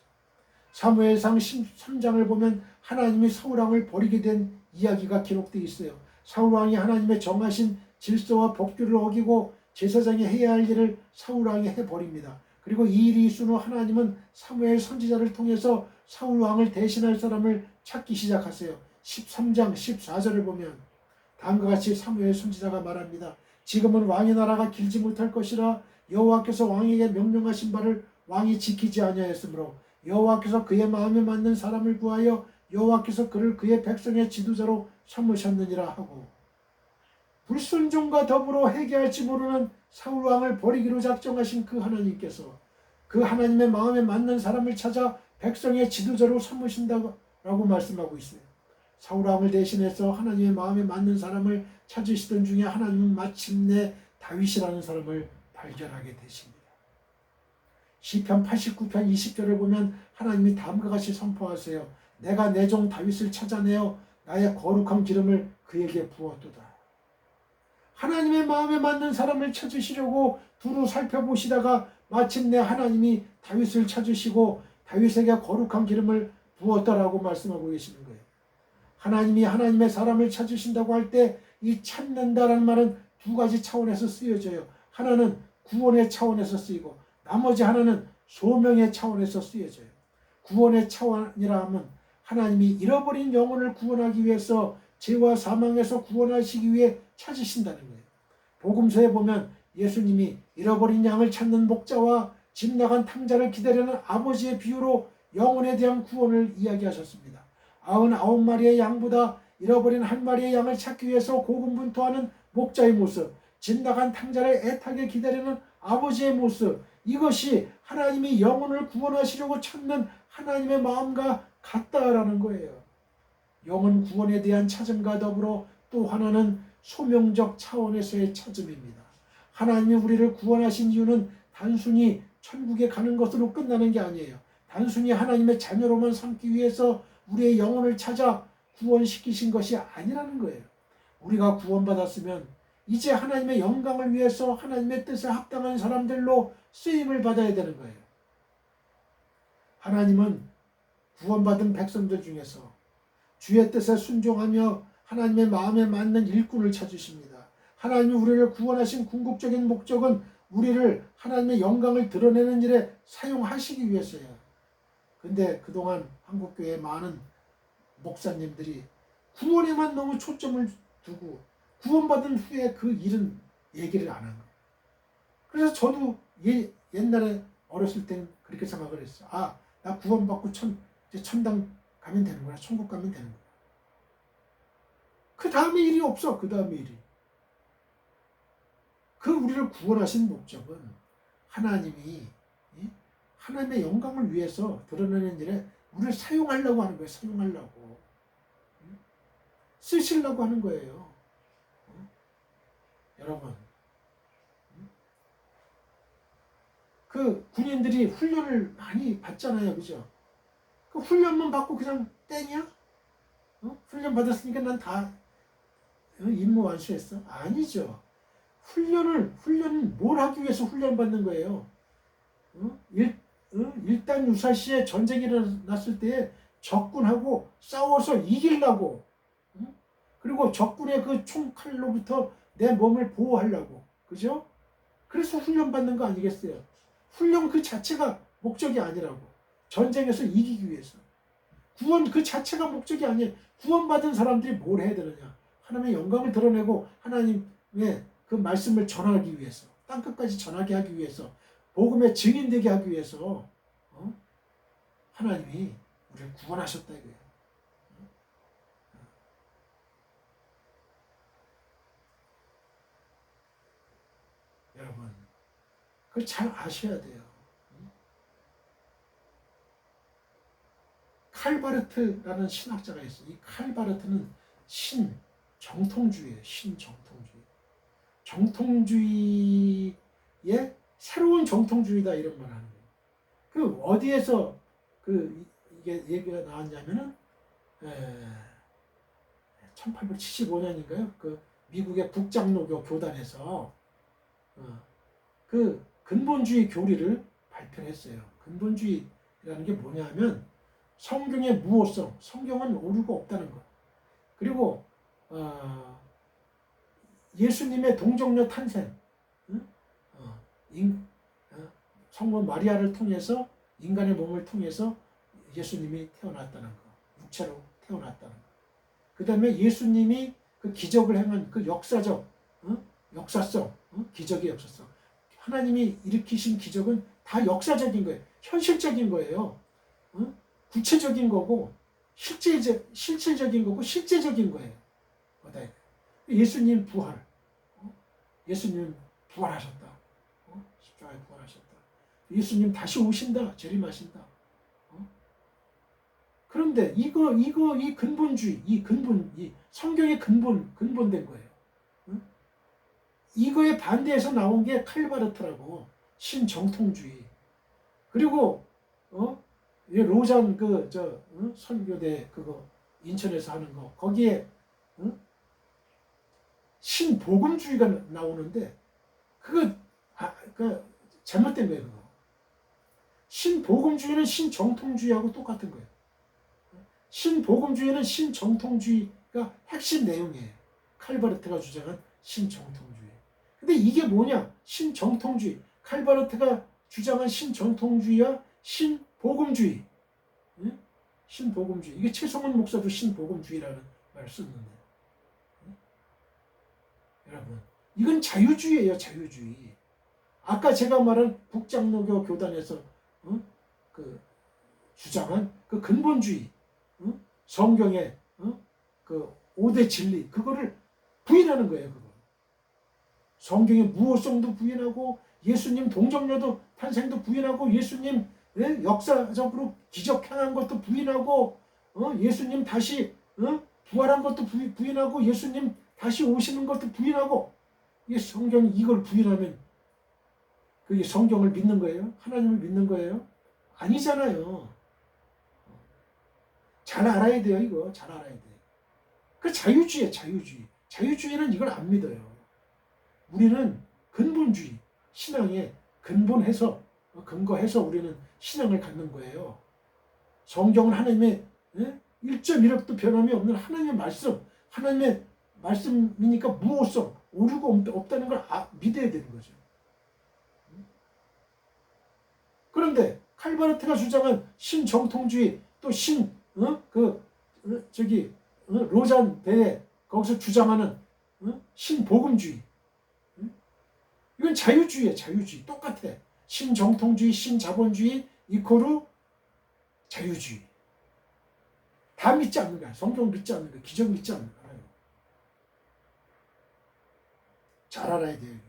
사무엘상 13장을 보면 하나님이 사울 왕을 버리게 된 이야기가 기록되어 있어요. 사울 왕이 하나님의 정하신 질서와 법규를 어기고 제사장이 해야 할 일을 사울 왕이 해버립니다. 그리고 이 일이 있은 후 하나님은 사무엘 선지자를 통해서 사울 왕을 대신할 사람을 찾기 시작하세요. 13장 14절을 보면 다음과 같이 사무엘 선지자가 말합니다. 지금은 왕의 나라가 길지 못할 것이라 여호와께서 왕에게 명령하신 바를 왕이 지키지 아니하였으므로 여호와께서 그의 마음에 맞는 사람을 구하여 여호와께서 그를 그의 백성의 지도자로 삼으셨느니라 하고 불순종과 더불어 회개할지 모르는 사울 왕을 버리기로 작정하신 그 하나님께서 그 하나님의 마음에 맞는 사람을 찾아 백성의 지도자로 삼으신다고 말씀하고 있어요. 사울 왕을 대신해서 하나님의 마음에 맞는 사람을 찾으시던 중에 하나님은 마침내 다윗이라는 사람을 발견하게 되십니다. 시편 89편 20절을 보면 하나님이 다음과 같이 선포하세요. 내가 내 종 다윗을 찾아내어 나의 거룩한 기름을 그에게 부었도다. 하나님의 마음에 맞는 사람을 찾으시려고 두루 살펴보시다가 마침내 하나님이 다윗을 찾으시고 다윗에게 거룩한 기름을 부었다라고 말씀하고 계시는 거예요. 하나님이 하나님의 사람을 찾으신다고 할 때 이 찾는다라는 말은 두 가지 차원에서 쓰여져요. 하나는 구원의 차원에서 쓰이고 나머지 하나는 소명의 차원에서 쓰여져요. 구원의 차원이라 하면 하나님이 잃어버린 영혼을 구원하기 위해서 죄와 사망에서 구원하시기 위해 찾으신다는 거예요. 복음서에 보면 예수님이 잃어버린 양을 찾는 목자와 집 나간 탕자를 기다리는 아버지의 비유로 영혼에 대한 구원을 이야기하셨습니다. 99마리의 양보다 잃어버린 한 마리의 양을 찾기 위해서 고군분투하는 목자의 모습, 집 나간 탕자를 애타게 기다리는 아버지의 모습, 이것이 하나님이 영혼을 구원하시려고 찾는 하나님의 마음과 같다라는 거예요. 영혼 구원에 대한 찾음과 더불어 또 하나는 소명적 차원에서의 찾음입니다. 하나님이 우리를 구원하신 이유는 단순히 천국에 가는 것으로 끝나는 게 아니에요. 단순히 하나님의 자녀로만 삼기 위해서 우리의 영혼을 찾아 구원시키신 것이 아니라는 거예요. 우리가 구원받았으면 이제 하나님의 영광을 위해서 하나님의 뜻에 합당한 사람들로 쓰임을 받아야 되는 거예요. 하나님은 구원받은 백성들 중에서 주의 뜻에 순종하며 하나님의 마음에 맞는 일꾼을 찾으십니다. 하나님이 우리를 구원하신 궁극적인 목적은 우리를 하나님의 영광을 드러내는 일에 사용하시기 위해서예요. 근데 그동안 한국교회 많은 목사님들이 구원에만 너무 초점을 두고 구원받은 후에 그 일은 얘기를 안 한 거예요. 그래서 저도 옛날에 어렸을 때는 그렇게 생각을 했어요. 아, 나 구원받고 이제 천당 가면 되는구나. 천국 가면 되는구나. 그 다음에 일이 없어. 그 다음에 일이. 그 우리를 구원하신 목적은 하나님이 하나님의 영광을 위해서 드러내는 일에 우리를 사용하려고 하는 거예요. 사용하려고. 쓰시려고 하는 거예요. 여러분. 그 군인들이 훈련을 많이 받잖아요. 그죠? 그 훈련만 받고 그냥 땡이야? 훈련 받았으니까 난 다 임무 완수했어? 아니죠. 훈련은 뭘 하기 위해서 훈련 받는 거예요? 일단 유사시에 전쟁이 일어났을 때에 적군하고 싸워서 이기려고, 그리고 적군의 그 총칼로부터 내 몸을 보호하려고, 그죠? 그래서 훈련 받는 거 아니겠어요? 훈련 그 자체가 목적이 아니라고. 전쟁에서 이기기 위해서. 구원 그 자체가 목적이 아니에요. 구원받은 사람들이 뭘 해야 되느냐? 하나님의 영광을 드러내고 하나님의 그 말씀을 전하기 위해서, 땅끝까지 전하게 하기 위해서, 복음의 증인되게 하기 위해서 하나님이 우리를 구원하셨다 이거예요. 여러분, 그걸 잘 아셔야 돼요. 칼바르트라는 신학자가 있어요. 이 칼바르트는 신정통주의예요. 신정통주의. 정통주의의 새로운 정통주의다 이런 말 하는 거예요. 그 어디에서 이게 얘기가 나왔냐면은 1875년인가요? 그 미국의 북장로교 교단에서 그 근본주의 교리를 발표했어요. 근본주의라는 게 뭐냐면 성경의 무호성, 성경은 오류가 없다는 것. 그리고 예수님의 동정녀 탄생, 성모 마리아를 통해서 인간의 몸을 통해서 예수님이 태어났다는 것, 육체로 태어났다는 것. 그 다음에 예수님이 그 기적을 행한 그 역사적, 역사성, 기적의 역사성. 하나님이 일으키신 기적은 다 역사적인 거예요. 현실적인 거예요. 구체적인 거고 실체적인 거고 실제적인 거예요. 예수님 부활, 예수님 부활하셨다. 십자가에 부활하셨다. 예수님 다시 오신다. 재림하신다. 그런데 이 근본주의, 이 성경의 근본된 거예요. 이거에 반대해서 나온 게 칼바르트라고 신정통주의. 그리고 로잔 선교대 그거 인천에서 하는 거 거기에 신복음주의가 나오는데 그거 잘못된 거예요. 그거. 신복음주의는 신정통주의하고 똑같은 거예요. 신복음주의는 신정통주의가 핵심 내용이에요. 칼바르트가 주장한 신정통주의. 근데 이게 뭐냐? 신정통주의. 칼바르트가 주장한 신정통주의와 신복음주의. 응? 신복음주의. 이게 최성원 목사도 신복음주의라는 말을 썼는데. 응? 여러분, 이건 자유주의예요. 자유주의. 아까 제가 말한 북장로교 교단에서 주장한 그 근본주의, 성경의 그 5대 진리, 그거를 부인하는 거예요. 그거. 성경의 무호성도 부인하고 예수님 동정녀도 탄생도 부인하고 예수님 역사적으로 기적 행한 것도 부인하고 예수님 다시 부활한 것도 부인하고 예수님 다시 오시는 것도 부인하고 성경이 이걸 부인하면 그게 성경을 믿는 거예요? 하나님을 믿는 거예요? 아니잖아요. 잘 알아야 돼요. 이거 잘 알아야 돼. 그 자유주의예요. 자유주의. 자유주의는 이걸 안 믿어요. 우리는 근본주의, 신앙에 근본해서 근거해서 우리는 신앙을 갖는 거예요. 성경은 하나님의 1.1억도 변함이 없는 하나님의 말씀, 하나님의 말씀이니까 무호성, 오류가 없다는 걸 믿어야 되는 거죠. 그런데 칼바르트가 주장한 신정통주의, 또 로잔 대회 거기서 주장하는 신복음주의, 이건 자유주의예요. 자유주의. 똑같아. 신정통주의, 신자본주의 이코르 자유주의. 다 믿지 않는 거야. 성경 믿지 않는 거야. 기적 믿지 않는 거야. 잘 알아야 돼요.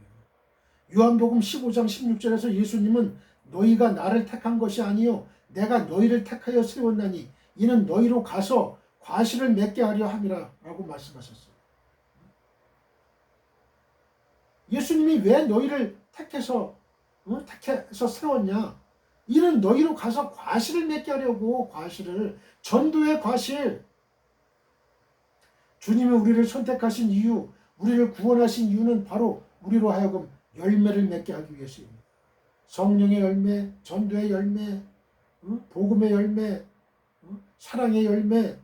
요한복음 15장 16절에서 예수님은 너희가 나를 택한 것이 아니요 내가 너희를 택하여 세웠나니 이는 너희로 가서 과실을 맺게 하려 함이라 라고 말씀하셨어요. 예수님이 왜 너희를 택해서 세웠냐? 이는 너희로 가서 과실을 맺게 하려고. 과실을, 전도의 과실. 주님이 우리를 선택하신 이유, 우리를 구원하신 이유는 바로 우리로 하여금 열매를 맺게 하기 위해서입니다. 성령의 열매, 전도의 열매, 복음의 열매, 사랑의 열매,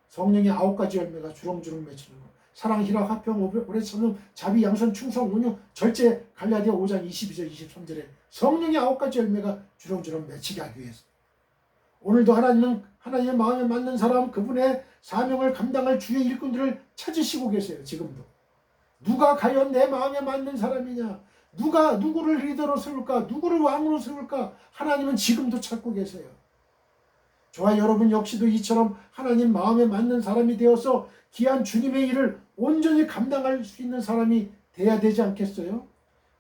성령의 9가지 열매가 주렁주렁 맺히는 것. 사랑, 희락, 화평, 오래 참음, 자비, 양선, 충성, 온유, 절제, 갈라디아 5장 22절 23절에 성령의 9가지 열매가 주렁주렁 맺히게 하기 위해서. 오늘도 하나님은 하나님의 마음에 맞는 사람, 그분의 사명을 감당할 주의 일꾼들을 찾으시고 계세요. 지금도. 누가 과연 내 마음에 맞는 사람이냐? 누가 누구를 리더로 세울까? 누구를 왕으로 세울까? 하나님은 지금도 찾고 계세요. 저와 여러분 역시도 이처럼 하나님 마음에 맞는 사람이 되어서 귀한 주님의 일을 온전히 감당할 수 있는 사람이 돼야 되지 않겠어요?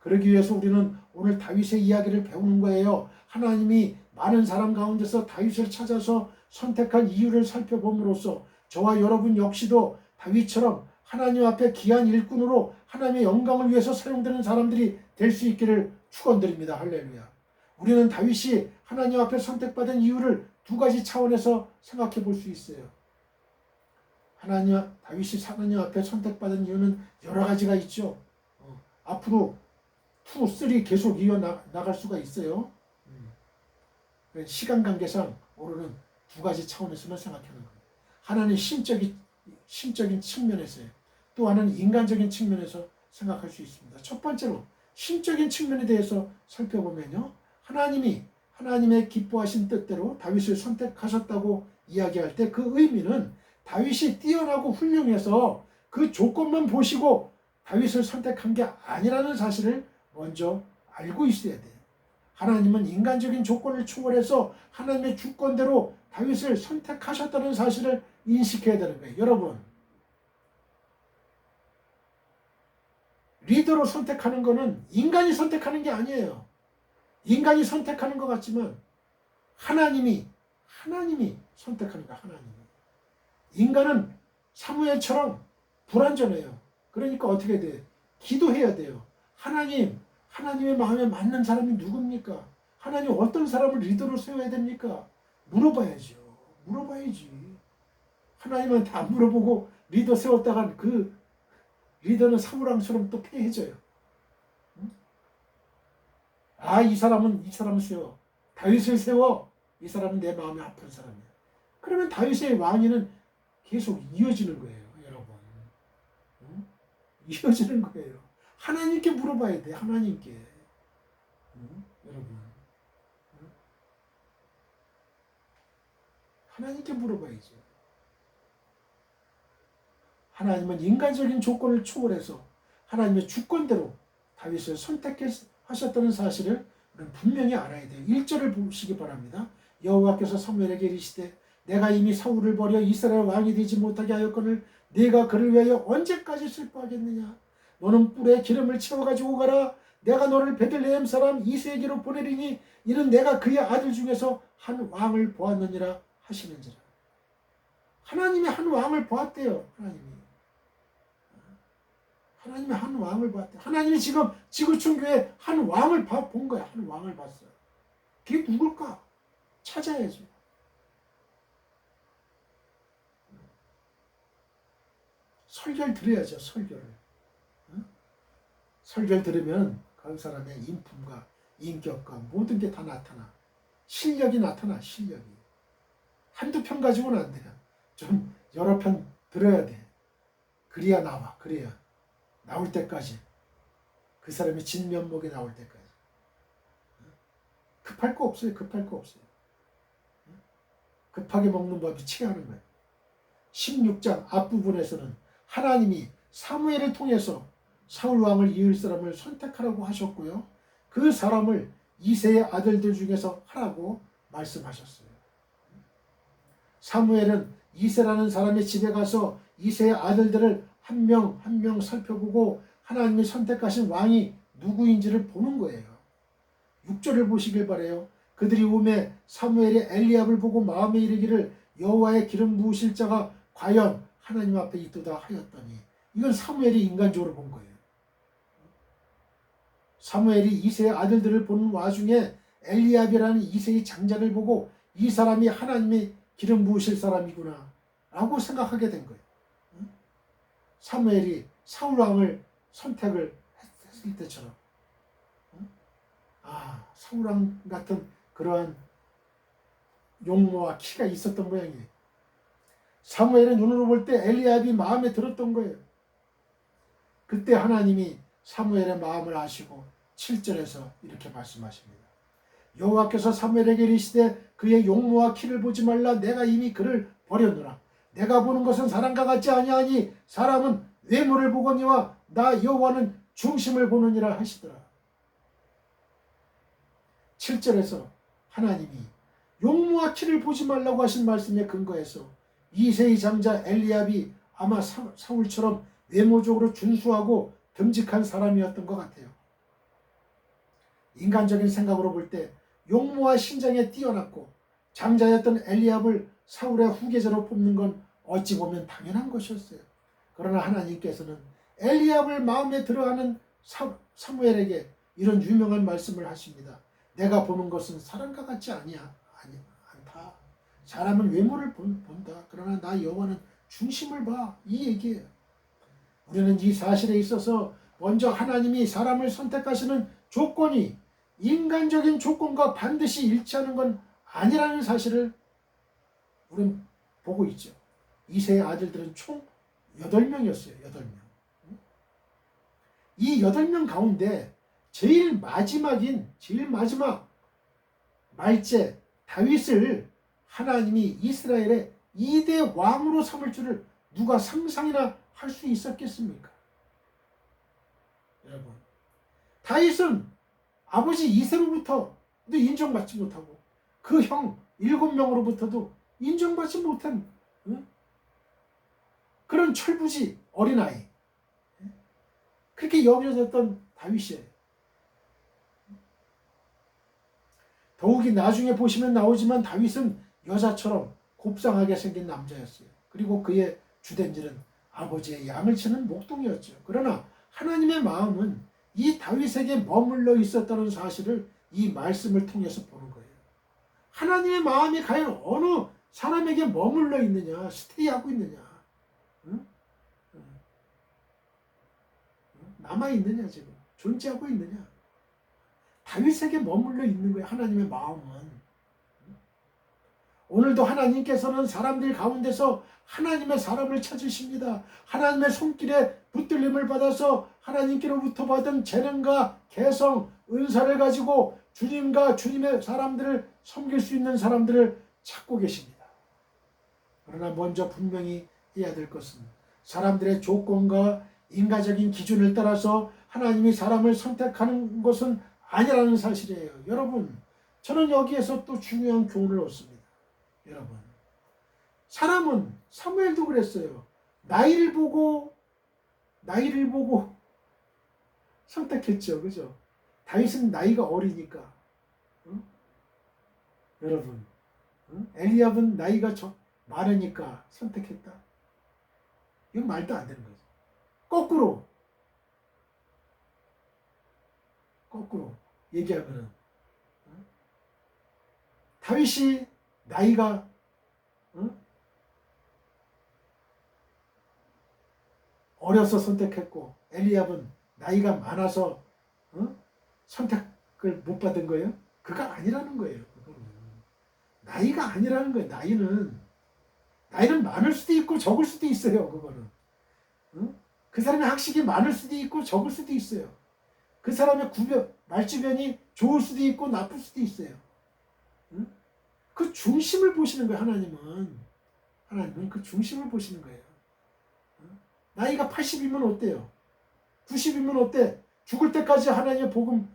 그러기 위해서 우리는 오늘 다윗의 이야기를 배우는 거예요. 하나님이 많은 사람 가운데서 다윗을 찾아서 선택한 이유를 살펴봄으로써 저와 여러분 역시도 다윗처럼 하나님 앞에 귀한 일꾼으로 하나님의 영광을 위해서 사용되는 사람들이 될 수 있기를 축원드립니다. 할렐루야. 우리는 다윗이 하나님 앞에 선택받은 이유를 두 가지 차원에서 생각해 볼 수 있어요. 다윗이 하나님 앞에 선택받은 이유는 여러 가지가 있죠. 앞으로 2, 3 계속 이어나갈 수가 있어요. 시간 관계상 오늘은 두 가지 차원에서만 생각하는 거예요. 하나는 심적인 측면에서요. 또 하나는 인간적인 측면에서 생각할 수 있습니다. 첫 번째로 심적인 측면에 대해서 살펴보면요. 하나님의 기뻐하신 뜻대로 다윗을 선택하셨다고 이야기할 때 그 의미는 다윗이 뛰어나고 훌륭해서 그 조건만 보시고 다윗을 선택한 게 아니라는 사실을 먼저 알고 있어야 돼요. 하나님은 인간적인 조건을 초월해서 하나님의 주권대로 다윗을 선택하셨다는 사실을 인식해야 되는 거예요. 여러분, 리더로 선택하는 거는 인간이 선택하는 게 아니에요. 인간이 선택하는 것 같지만 하나님이 선택하는 거야. 하나님이. 인간은 사무엘처럼 불완전해요. 그러니까 어떻게 돼? 기도해야 돼요. 하나님의 마음에 맞는 사람이 누굽니까? 하나님 어떤 사람을 리더로 세워야 됩니까? 물어봐야죠. 물어봐야지. 하나님한테 안 물어보고 리더 세웠다간 그 리더는 사무랑처럼 또 패해져요. 응? 이 사람을 세워. 다윗을 세워. 이 사람은 내 마음에 아픈 사람이야. 그러면 다윗의 왕위는 계속 이어지는 거예요. 여러분. 응? 이어지는 거예요. 하나님께 물어봐야 돼. 하나님께. 응? 여러분. 응? 하나님께 물어봐야죠. 하나님은 인간적인 조건을 초월해서 하나님의 주권대로 다윗을 선택하셨다는 사실을 우리는 분명히 알아야 돼요. 1절을 보시기 바랍니다. 여호와께서 사무엘에게 이르시되 내가 이미 사울을 버려 이스라엘 왕이 되지 못하게 하였거늘 네가 그를 위하여 언제까지 슬퍼하겠느냐. 너는 뿔에 기름을 채워가지고 가라. 내가 너를 베들레헴 사람 이새에게로 보내리니 이는 내가 그의 아들 중에서 한 왕을 보았느니라 하시는지라. 하나님이 한 왕을 보았대요. 하나님이 한 왕을 봤대. 하나님이 지금 지구촌 교회에 한 왕을 본 거야. 한 왕을 봤어요. 그게 누굴까? 찾아야죠. 설교를 들어야죠. 설교를. 설교를 들으면 그 사람의 인품과 인격과 모든 게 다 나타나. 실력이 나타나. 실력이. 한두 편 가지고는 안 돼요. 좀 여러 편 들어야 돼. 그래야 나와. 그래야. 나올 때까지. 그 사람의 진면목이 나올 때까지. 급할 거 없어요. 급할 거 없어요. 급하게 먹는 법이 취하는 거예요. 16장 앞부분에서는 하나님이 사무엘을 통해서 사울 왕을 이을 사람을 선택하라고 하셨고요. 그 사람을 이새의 아들들 중에서 하라고 말씀하셨어요. 사무엘은 이새라는 사람의 집에 가서 이새의 아들들을 한 명 한 명 살펴보고 하나님이 선택하신 왕이 누구인지를 보는 거예요. 6절을 보시길 바라요. 그들이 오매 사무엘이 엘리압을 보고 마음에 이르기를 여호와의 기름 부으실 자가 과연 하나님 앞에 있도다 하였더니, 이건 사무엘이 인간적으로 본 거예요. 사무엘이 이새의 아들들을 보는 와중에 엘리압이라는 이새의 장자를 보고 이 사람이 하나님의 기름 부으실 사람이구나 라고 생각하게 된 거예요. 사무엘이 사울 왕을 선택을 했을 때처럼 사울 왕 같은 그러한 용모와 키가 있었던 모양이에요. 사무엘의 눈으로 볼 때 엘리압이 마음에 들었던 거예요. 그때 하나님이 사무엘의 마음을 아시고 7절에서 이렇게 말씀하십니다. 여호와께서 사무엘에게 이르시되 그의 용모와 키를 보지 말라. 내가 이미 그를 버렸노라. 내가 보는 것은 사람과 같지 아니하니 사람은 외모를 보거니와 나 여호와는 중심을 보느니라 하시더라. 7절에서 하나님이 용모와 키를 보지 말라고 하신 말씀에 근거해서 이새의 장자 엘리압이 아마 사울처럼 외모적으로 준수하고 듬직한 사람이었던 것 같아요. 인간적인 생각으로 볼 때 용모와 신장에 뛰어났고 장자였던 엘리압을 사울의 후계자로 뽑는 건 어찌 보면 당연한 것이었어요. 그러나 하나님께서는 엘리압을 마음에 들어하는 사무엘에게 이런 유명한 말씀을 하십니다. 내가 보는 것은 사람과 같지 않다. 사람은 외모를 본다. 그러나 나 여호와는 중심을 봐. 이 얘기예요. 우리는 이 사실에 있어서 먼저 하나님이 사람을 선택하시는 조건이 인간적인 조건과 반드시 일치하는 건 아니라는 사실을 우리는 보고 있죠. 이새의 아들들은 총 8명이었어요. 8명. 이 8명 가운데 제일 마지막 말제 다윗을 하나님이 이스라엘의 2대 왕으로 삼을 줄을 누가 상상이나 할 수 있었겠습니까? 여러분, 다윗은 아버지 이새로부터도 인정받지 못하고 그 형 7명으로부터도 인정받지 못한 그런 철부지 어린아이, 그렇게 여겨졌던 다윗이에요. 더욱이 나중에 보시면 나오지만 다윗은 여자처럼 곱상하게 생긴 남자였어요. 그리고 그의 주된 일은 아버지의 양을 치는 목동이었죠. 그러나 하나님의 마음은 이 다윗에게 머물러 있었다는 사실을 이 말씀을 통해서 보는 거예요. 하나님의 마음이 과연 어느 사람에게 머물러 있느냐, 스테이하고 있느냐, 남아있느냐, 지금 존재하고 있느냐. 다윗에게 머물러 있는 거예요. 하나님의 마음은. 오늘도 하나님께서는 사람들 가운데서 하나님의 사람을 찾으십니다. 하나님의 손길에 붙들림을 받아서 하나님께로부터 받은 재능과 개성, 은사를 가지고 주님과 주님의 사람들을 섬길 수 있는 사람들을 찾고 계십니다. 그러나 먼저 분명히 해야 될 것은 사람들의 조건과 인간적인 기준을 따라서 하나님이 사람을 선택하는 것은 아니라는 사실이에요. 여러분, 저는 여기에서 또 중요한 교훈을 얻습니다. 여러분, 사람은 사무엘도 그랬어요. 나이를 보고 선택했죠. 그죠? 다윗은 나이가 어리니까. 여러분, 엘리압은 나이가 많으니까 선택했다. 이건 말도 안 되는 거죠. 거꾸로 얘기하면은 다윗이 나이가 어려서 선택했고 엘리압은 나이가 많아서 선택을 못 받은 거예요? 그가 아니라는 거예요. 그거는. 나이가 아니라는 거예요. 나이는 많을 수도 있고 적을 수도 있어요. 그거는. 그 사람의 학식이 많을 수도 있고 적을 수도 있어요. 그 사람의 말주변이 좋을 수도 있고 나쁠 수도 있어요. 그 중심을 보시는 거예요. 하나님은 그 중심을 보시는 거예요. 나이가 80이면 어때요? 90이면 어때? 죽을 때까지 하나님의 복음을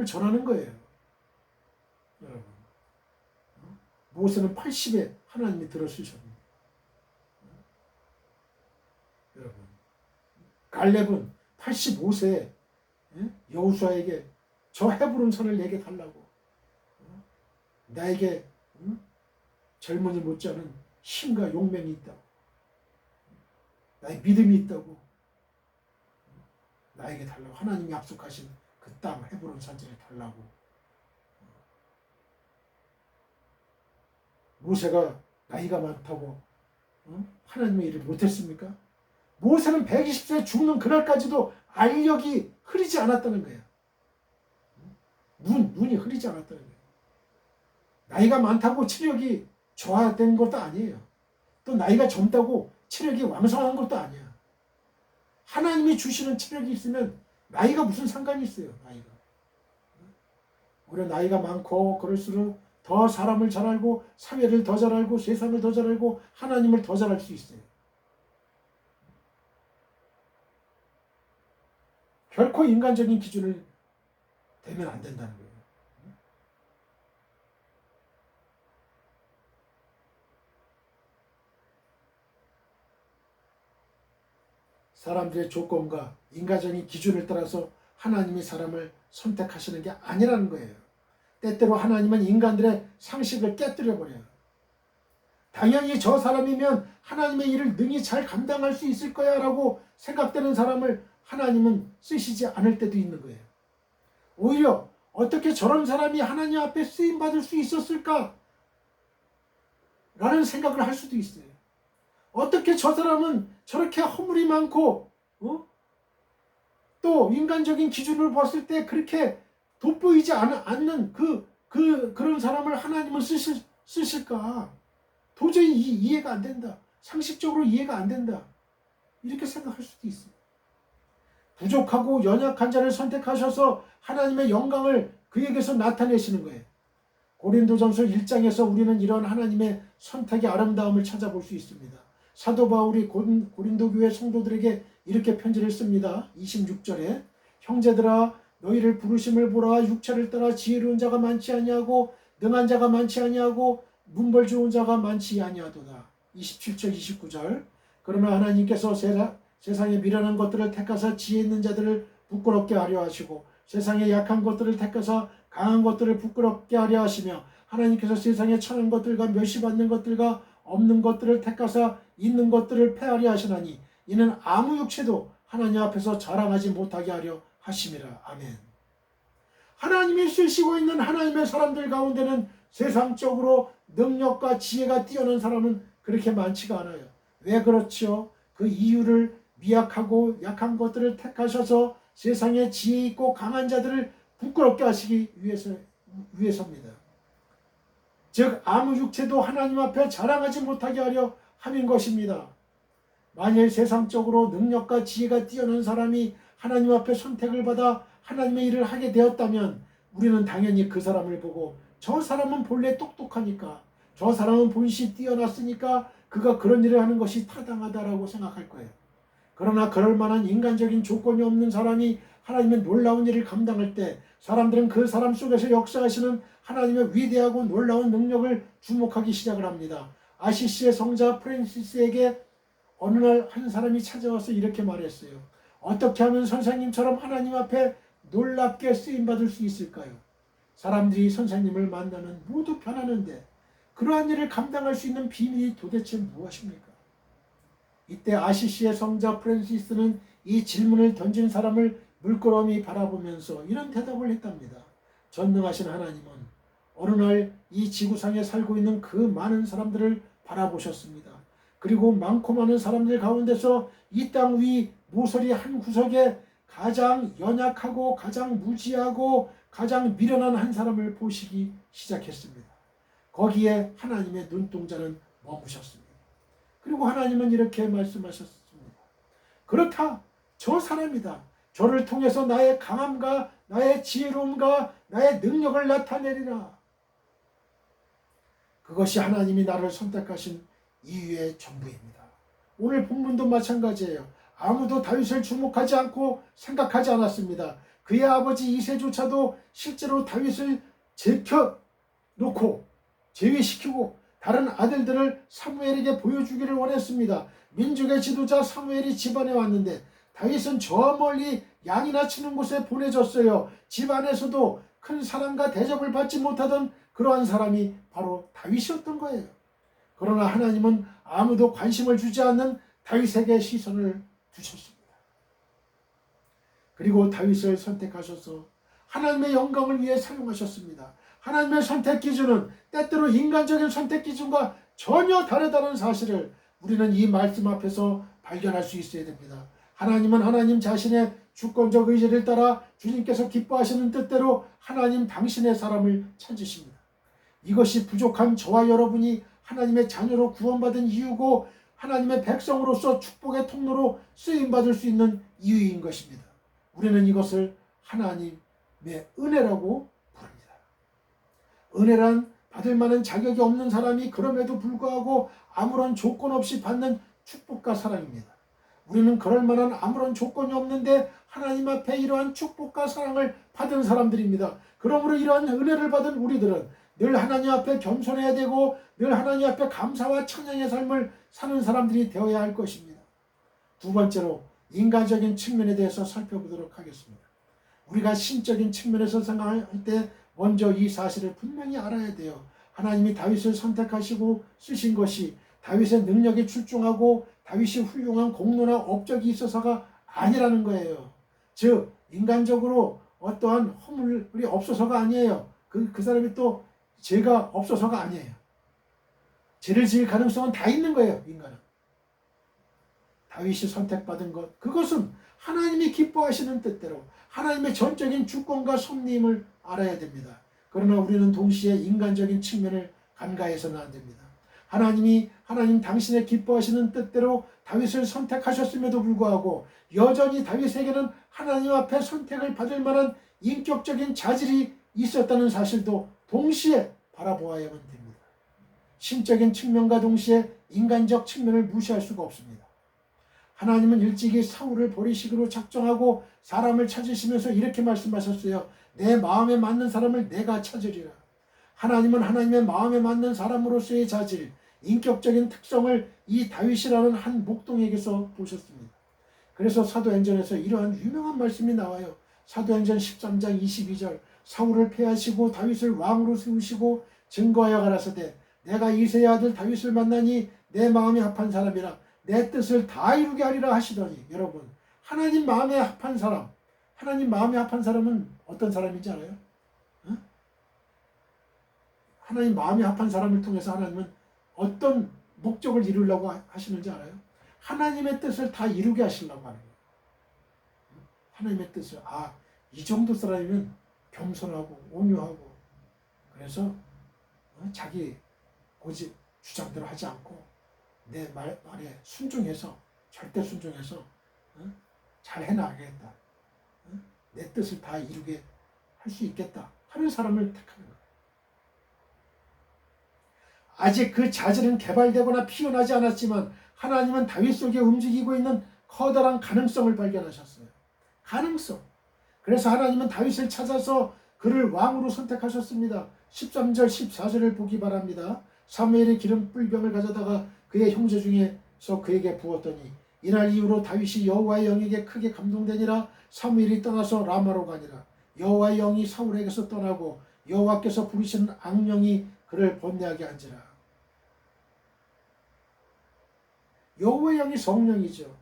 전하는 거예요. 여러분, 모세는 80에 하나님이 들어주셨습니다. 여러분, 갈렙은 85세에 여호수아에게 저 헤브론 산을 내게 달라고, 나에게 젊은이 못지않은 힘과 용맹이 있다고, 나의 믿음이 있다고, 나에게 달라고, 하나님이 약속하신 그 땅 헤브론 산지를 달라고. 모세가 나이가 많다고 하나님의 일을 못했습니까? 모세는 120세 죽는 그날까지도 알력이 흐리지 않았다는 거예요. 눈이 흐리지 않았다는 거예요. 나이가 많다고 체력이 저하된 것도 아니에요. 또 나이가 젊다고 체력이 왕성한 것도 아니야. 하나님이 주시는 체력이 있으면 나이가 무슨 상관이 있어요. 나이가. 오히려 나이가 많고 그럴수록 더 사람을 잘 알고 사회를 더 잘 알고 세상을 더 잘 알고 하나님을 더 잘 알 수 있어요. 결코 인간적인 기준을 대면 안 된다는 거예요. 사람들의 조건과 인간적인 기준을 따라서 하나님이 사람을 선택하시는 게 아니라는 거예요. 때때로 하나님은 인간들의 상식을 깨뜨려 버려요. 당연히 저 사람이면 하나님의 일을 능히 잘 감당할 수 있을 거야 라고 생각되는 사람을 하나님은 쓰시지 않을 때도 있는 거예요. 오히려 어떻게 저런 사람이 하나님 앞에 쓰임받을 수 있었을까? 라는 생각을 할 수도 있어요. 어떻게 저 사람은 저렇게 허물이 많고 또 인간적인 기준을 봤을 때 그렇게 돋보이지 않는 그런 사람을 하나님은 쓰실까? 도저히 이해가 안 된다. 상식적으로 이해가 안 된다. 이렇게 생각할 수도 있어요. 부족하고 연약한 자를 선택하셔서 하나님의 영광을 그에게서 나타내시는 거예요. 고린도전서 1장에서 우리는 이런 하나님의 선택의 아름다움을 찾아볼 수 있습니다. 사도 바울이 고린도 교회 성도들에게 이렇게 편지를 씁니다. 26절에 형제들아 너희를 부르심을 보라. 육체를 따라 지혜로운 자가 많지 아니하고 능한 자가 많지 아니하고 문벌 좋은 자가 많지 아니하도다. 27절 29절 그러나 하나님께서 세상에 미련한 것들을 택하사 지혜 있는 자들을 부끄럽게 하려 하시고 세상에 약한 것들을 택하사 강한 것들을 부끄럽게 하려 하시며 하나님께서 세상에 천한 것들과 멸시받는 것들과 없는 것들을 택하사 있는 것들을 패하려 하시나니 이는 아무 육체도 하나님 앞에서 자랑하지 못하게 하려 하심이라. 아멘. 하나님이 쓰시고 있는 하나님의 사람들 가운데는 세상적으로 능력과 지혜가 뛰어난 사람은 그렇게 많지가 않아요. 왜 그렇죠? 그 이유를 미약하고 약한 것들을 택하셔서 세상에 지혜 있고 강한 자들을 부끄럽게 하시기 위해서입니다. 즉 아무 육체도 하나님 앞에 자랑하지 못하게 하려 함인 것입니다. 만일 세상적으로 능력과 지혜가 뛰어난 사람이 하나님 앞에 선택을 받아 하나님의 일을 하게 되었다면 우리는 당연히 그 사람을 보고 저 사람은 본래 똑똑하니까 저 사람은 본시 뛰어났으니까 그가 그런 일을 하는 것이 타당하다라고 생각할 거예요. 그러나 그럴 만한 인간적인 조건이 없는 사람이 하나님의 놀라운 일을 감당할 때 사람들은 그 사람 속에서 역사하시는 하나님의 위대하고 놀라운 능력을 주목하기 시작을 합니다. 아시시의 성자 프랜시스에게 어느 날 한 사람이 찾아와서 이렇게 말했어요. 어떻게 하면 선생님처럼 하나님 앞에 놀랍게 쓰임받을 수 있을까요? 사람들이 선생님을 만나면 모두 변하는데 그러한 일을 감당할 수 있는 비밀이 도대체 무엇입니까? 이때 아시시의 성자 프랜시스는 이 질문을 던진 사람을 물끄러미 바라보면서 이런 대답을 했답니다. 전능하신 하나님은 어느 날 이 지구상에 살고 있는 그 많은 사람들을 바라보셨습니다. 그리고 많고 많은 사람들 가운데서 이 땅 위 모서리 한 구석에 가장 연약하고 가장 무지하고 가장 미련한 한 사람을 보시기 시작했습니다. 거기에 하나님의 눈동자는 머무셨습니다. 그리고 하나님은 이렇게 말씀하셨습니다. 그렇다. 저 사람이다. 저를 통해서 나의 강함과 나의 지혜로움과 나의 능력을 나타내리라. 그것이 하나님이 나를 선택하신 이유의 전부입니다. 오늘 본문도 마찬가지예요. 아무도 다윗을 주목하지 않고 생각하지 않았습니다. 그의 아버지 이새조차도 실제로 다윗을 제껴놓고 제외시키고 다른 아들들을 사무엘에게 보여주기를 원했습니다. 민족의 지도자 사무엘이 집안에 왔는데 다윗은 저 멀리 양이나 치는 곳에 보내졌어요. 집안에서도 큰 사랑과 대접을 받지 못하던 그러한 사람이 바로 다윗이었던 거예요. 그러나 하나님은 아무도 관심을 주지 않는 다윗에게 시선을 두셨습니다. 그리고 다윗을 선택하셔서 하나님의 영광을 위해 사용하셨습니다. 하나님의 선택 기준은 때때로 인간적인 선택 기준과 전혀 다르다는 사실을 우리는 이 말씀 앞에서 발견할 수 있어야 됩니다. 하나님은 하나님 자신의 주권적 의지를 따라 주님께서 기뻐하시는 뜻대로 하나님 당신의 사람을 찾으십니다. 이것이 부족한 저와 여러분이 하나님의 자녀로 구원받은 이유고 하나님의 백성으로서 축복의 통로로 쓰임받을 수 있는 이유인 것입니다. 우리는 이것을 하나님의 은혜라고 부릅니다. 은혜란 받을 만한 자격이 없는 사람이 그럼에도 불구하고 아무런 조건 없이 받는 축복과 사랑입니다. 우리는 그럴 만한 아무런 조건이 없는데 하나님 앞에 이러한 축복과 사랑을 받은 사람들입니다. 그러므로 이러한 은혜를 받은 우리들은 늘 하나님 앞에 겸손해야 되고 늘 하나님 앞에 감사와 찬양의 삶을 사는 사람들이 되어야 할 것입니다. 두 번째로 인간적인 측면에 대해서 살펴보도록 하겠습니다. 우리가 신적인 측면에서 생각할 때 먼저 이 사실을 분명히 알아야 돼요. 하나님이 다윗을 선택하시고 쓰신 것이 다윗의 능력이 출중하고 다윗이 훌륭한 공로나 업적이 있어서가 아니라는 거예요. 즉 인간적으로 어떠한 허물이 없어서가 아니에요. 그 사람이 또 죄가 없어서가 아니에요. 죄를 지을 가능성은 다 있는 거예요. 인간은. 다윗이 선택받은 것, 그것은 하나님이 기뻐하시는 뜻대로 하나님의 전적인 주권과 섭리임을 알아야 됩니다. 그러나 우리는 동시에 인간적인 측면을 간과해서는 안 됩니다. 하나님 당신의 기뻐하시는 뜻대로 다윗을 선택하셨음에도 불구하고 여전히 다윗에게는 하나님 앞에 선택을 받을 만한 인격적인 자질이 있었다는 사실도 동시에 바라보아야만 됩니다. 신적인 측면과 동시에 인간적 측면을 무시할 수가 없습니다. 하나님은 일찍이 사울을 보리시기로 작정하고 사람을 찾으시면서 이렇게 말씀하셨어요. 내 마음에 맞는 사람을 내가 찾으리라. 하나님은 하나님의 마음에 맞는 사람으로서의 자질, 인격적인 특성을 이 다윗이라는 한 목동에게서 보셨습니다. 그래서 사도행전에서 이러한 유명한 말씀이 나와요. 사도행전 13장 22절 사울을 패하시고 다윗을 왕으로 세우시고 증거하여 가라사대 내가 이새의 아들 다윗을 만나니 내 마음에 합한 사람이라 내 뜻을 다 이루게 하리라 하시더니 여러분 하나님 마음에 합한 사람은 어떤 사람인지 알아요? 응? 하나님 마음에 합한 사람을 통해서 하나님은 어떤 목적을 이루려고 하시는지 알아요? 하나님의 뜻을 다 이루게 하시려고 하는 거예요. 하나님의 뜻을 이 정도 사람이면 겸손하고 온유하고 그래서 자기 고집 주장대로 하지 않고 내 말에 순종해서 절대 순종해서 잘 해나가겠다. 내 뜻을 다 이루게 할 수 있겠다 하는 사람을 택하는 거예요. 아직 그 자질은 개발되거나 피어나지 않았지만 하나님은 다윗 속에 움직이고 있는 커다란 가능성을 발견하셨어요. 가능성. 그래서 하나님은 다윗을 찾아서 그를 왕으로 선택하셨습니다. 13절 14절을 보기 바랍니다. 사무엘이 기름 뿔병을 가져다가 그의 형제 중에서 그에게 부었더니 이날 이후로 다윗이 여호와의 영에게 크게 감동되니라. 사무엘이 떠나서 라마로 가니라. 여호와의 영이 사울에게서 떠나고 여호와께서 부르시는 악령이 그를 번뇌하게 한지라. 여호와의 영이 성령이죠.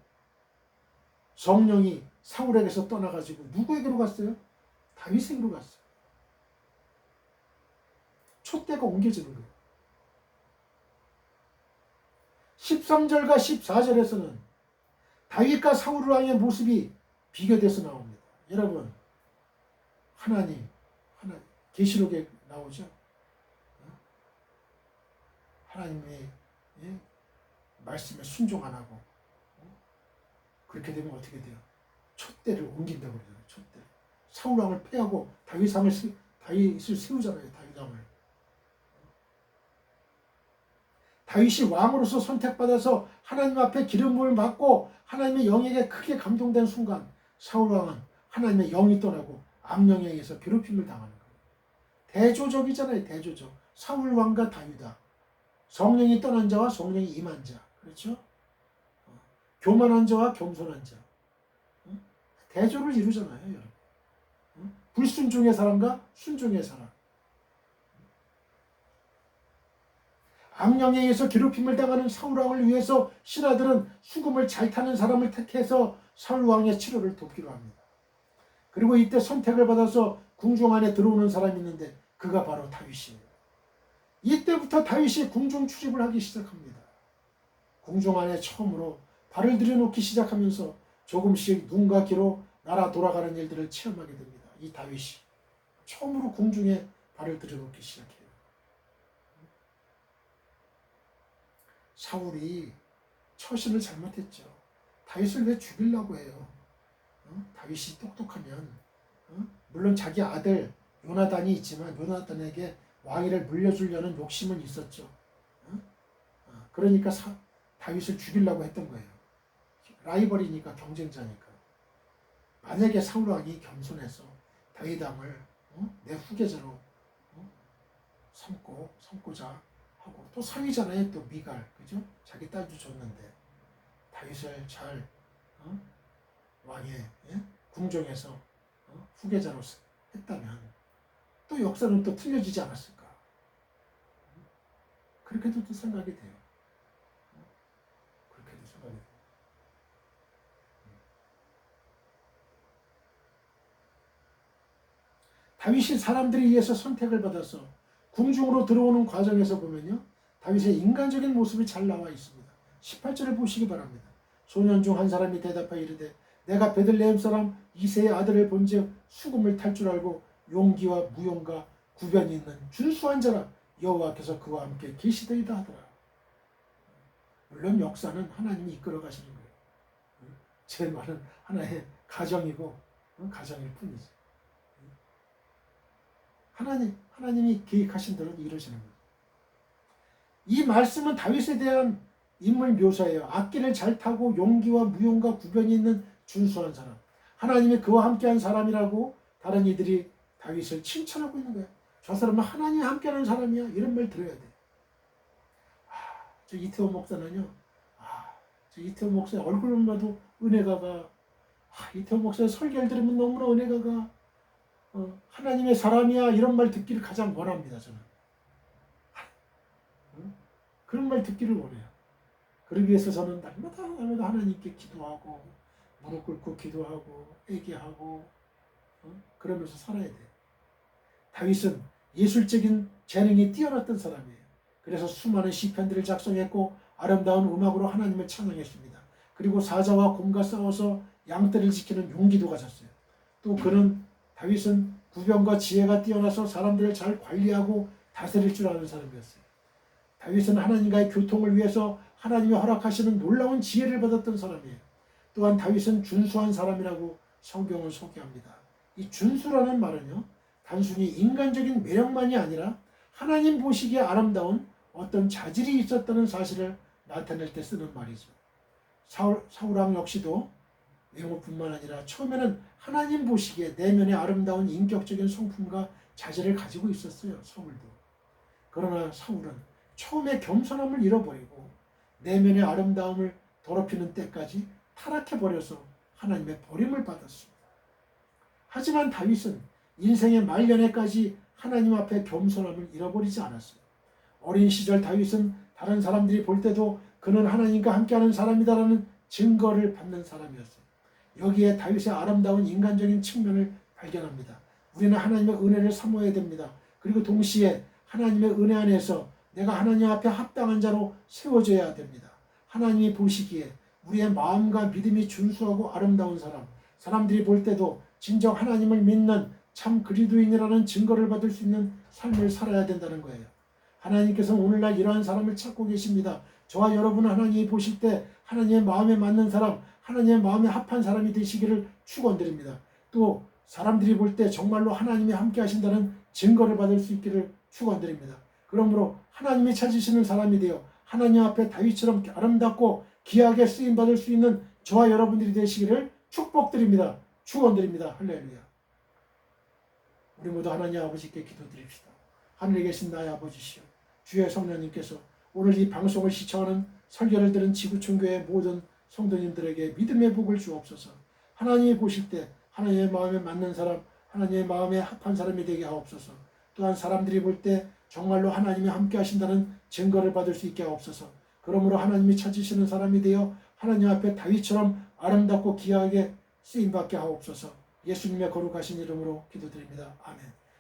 성령이 사울에게서 떠나가지고 누구에게로 갔어요? 다윗에게로 갔어요. 촛대가 옮겨지는 거예요. 13절과 14절에서는 다윗과 사울 왕의 모습이 비교돼서 나옵니다. 여러분, 하나님 계시록에 나오죠. 하나님의 말씀에 순종 안 하고 그렇게 되면 어떻게 돼요? 촛대를 옮긴다고 그러잖아요. 촛대. 사울 왕을 패하고 다윗을 세우잖아요. 다윗 왕을. 다윗이 왕으로서 선택받아서 하나님 앞에 기름 부음을 받고 하나님의 영에게 크게 감동된 순간 사울 왕은 하나님의 영이 떠나고 악령에 의해서 괴롭힘을 당하는 거예요. 대조적이잖아요. 대조적. 사울 왕과 다윗아. 성령이 떠난 자와 성령이 임한 자. 그렇죠? 교만한 자와 겸손한 자. 대조를 이루잖아요. 여러분. 불순종의 사람과 순종의 사람. 악령에 의해서 괴롭힘을 당하는 사울왕을 위해서 신하들은 수금을 잘 타는 사람을 택해서 사울왕의 치료를 돕기로 합니다. 그리고 이때 선택을 받아서 궁중 안에 들어오는 사람이 있는데 그가 바로 다윗이에요. 이때부터 다윗이 궁중 출입을 하기 시작합니다. 궁중 안에 처음으로 발을 들여놓기 시작하면서 조금씩 눈과 귀로 날아 돌아가는 일들을 체험하게 됩니다. 이 다윗이 처음으로 궁중에 발을 들여놓기 시작해요. 사울이 처신을 잘못했죠. 다윗을 왜 죽이려고 해요? 다윗이 똑똑하면 물론 자기 아들 요나단이 있지만 요나단에게 왕위를 물려주려는 욕심은 있었죠. 그러니까 다윗을 죽이려고 했던 거예요. 라이벌이니까, 경쟁자니까. 만약에 사울 왕이 겸손해서 다윗 왕을 내 후계자로 삼고자 하고, 또 사위잖아요. 또 미갈, 그죠? 자기 딸도 줬는데 다윗을 잘 왕의 궁정에서 후계자로 했다면 또 역사는 또 틀려지지 않았을까? 그렇게도 또 생각이 돼요. 그렇게도 생각이 돼요. 다윗이 사람들에 의해서 선택을 받아서 궁중으로 들어오는 과정에서 보면요, 다윗의 인간적인 모습이 잘 나와 있습니다. 18절을 보시기 바랍니다. 소년 중 한 사람이 대답하여 이르되 내가 베들레헴 사람 이새의 아들을 본즉 수금을 탈 줄 알고 용기와 무용과 구변이 있는 준수한 자라, 여호와께서 그와 함께 계시더이다 하더라. 물론 역사는 하나님이 이끌어 가시는 거예요. 제 말은 하나의 가정이고 가정일 뿐이지. 하나님이 계획하신 대로 이루어지는 거예요. 이 말씀은 다윗에 대한 인물 묘사예요. 악기를 잘 타고 용기와 무용과 구변이 있는 준수한 사람. 하나님이 그와 함께한 사람이라고 다른 이들이 다윗을 칭찬하고 있는 거예요. 저 사람은 하나님이 함께하는 사람이야. 이런 말 들어야 돼. 저 이태원 목사는요. 저 이태원 목사의 얼굴만 봐도 은혜가 가. 이태원 목사의 설교를 들으면 너무나 은혜가 가. 하나님의 사람이야. 이런 말 듣기를 가장 원합니다. 저는. 그런 말 듣기를 원해요. 그러기 위해서 저는 날마다 하나님께 기도하고 무릎 꿇고 기도하고 애기하고 그러면서 살아야 돼. 다윗은 예술적인 재능이 뛰어났던 사람이에요. 그래서 수많은 시편들을 작성했고 아름다운 음악으로 하나님을 찬양했습니다. 그리고 사자와 곰과 싸워서 양떼를 지키는 용기도 가졌어요. 또 다윗은 구변과 지혜가 뛰어나서 사람들을 잘 관리하고 다스릴 줄 아는 사람이었어요. 다윗은 하나님과의 교통을 위해서 하나님이 허락하시는 놀라운 지혜를 받았던 사람이에요. 또한 다윗은 준수한 사람이라고 성경은 소개합니다. 이 준수라는 말은요, 단순히 인간적인 매력만이 아니라 하나님 보시기에 아름다운 어떤 자질이 있었다는 사실을 나타낼 때 쓰는 말이죠. 사울왕 역시도 외모뿐만 아니라 처음에는 하나님 보시기에 내면의 아름다운 인격적인 성품과 자질을 가지고 있었어요. 사울도. 그러나 사울은 처음에 겸손함을 잃어버리고 내면의 아름다움을 더럽히는 때까지 타락해버려서 하나님의 버림을 받았습니다. 하지만 다윗은 인생의 말년에까지 하나님 앞에 겸손함을 잃어버리지 않았어요. 어린 시절 다윗은 다른 사람들이 볼 때도 그는 하나님과 함께하는 사람이다라는 증거를 받는 사람이었어요. 여기에 다윗의 아름다운 인간적인 측면을 발견합니다. 우리는 하나님의 은혜를 사모해야 됩니다. 그리고 동시에 하나님의 은혜 안에서 내가 하나님 앞에 합당한 자로 세워져야 됩니다. 하나님이 보시기에 우리의 마음과 믿음이 준수하고 아름다운 사람들이 볼 때도 진정 하나님을 믿는 참 그리스도인이라는 증거를 받을 수 있는 삶을 살아야 된다는 거예요. 하나님께서는 오늘날 이러한 사람을 찾고 계십니다. 저와 여러분은 하나님이 보실 때 하나님의 마음에 맞는 사람, 하나님의 마음에 합한 사람이 되시기를 축원드립니다. 또 사람들이 볼 때 정말로 하나님이 함께 하신다는 증거를 받을 수 있기를 축원드립니다. 그러므로 하나님이 찾으시는 사람이 되어 하나님 앞에 다윗처럼 아름답고 귀하게 쓰임받을 수 있는 저와 여러분들이 되시기를 축복드립니다. 축원드립니다. 할렐루야. 우리 모두 하나님 아버지께 기도드립시다. 하늘에 계신 나의 아버지시여, 주의 성령님께서 오늘 이 방송을 시청하는 설교를 들은 지구촌교회 모든 성도님들에게 믿음의 복을 주옵소서. 하나님이 보실 때 하나님의 마음에 맞는 사람, 하나님의 마음에 합한 사람이 되게 하옵소서. 또한 사람들이 볼 때 정말로 하나님이 함께 하신다는 증거를 받을 수 있게 하옵소서. 그러므로 하나님이 찾으시는 사람이 되어 하나님 앞에 다윗처럼 아름답고 귀하게 쓰임받게 하옵소서. 예수님의 거룩하신 이름으로 기도드립니다. 아멘.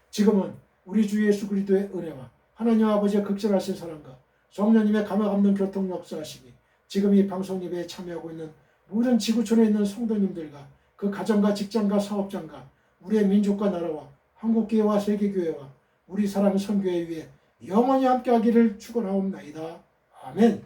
지금은 우리 주 예수 그리스도의 은혜와 하나님 아버지의 극진하신 사랑과 성령님의 감화감동 교통 역사하시기, 지금 이 방송 예배에 참여하고 있는 모든 지구촌에 있는 성도님들과 그 가정과 직장과 사업장과 우리의 민족과 나라와 한국교회와 세계교회와 우리 사랑 선교회 위에 영원히 함께하기를 축원하옵나이다. 아멘.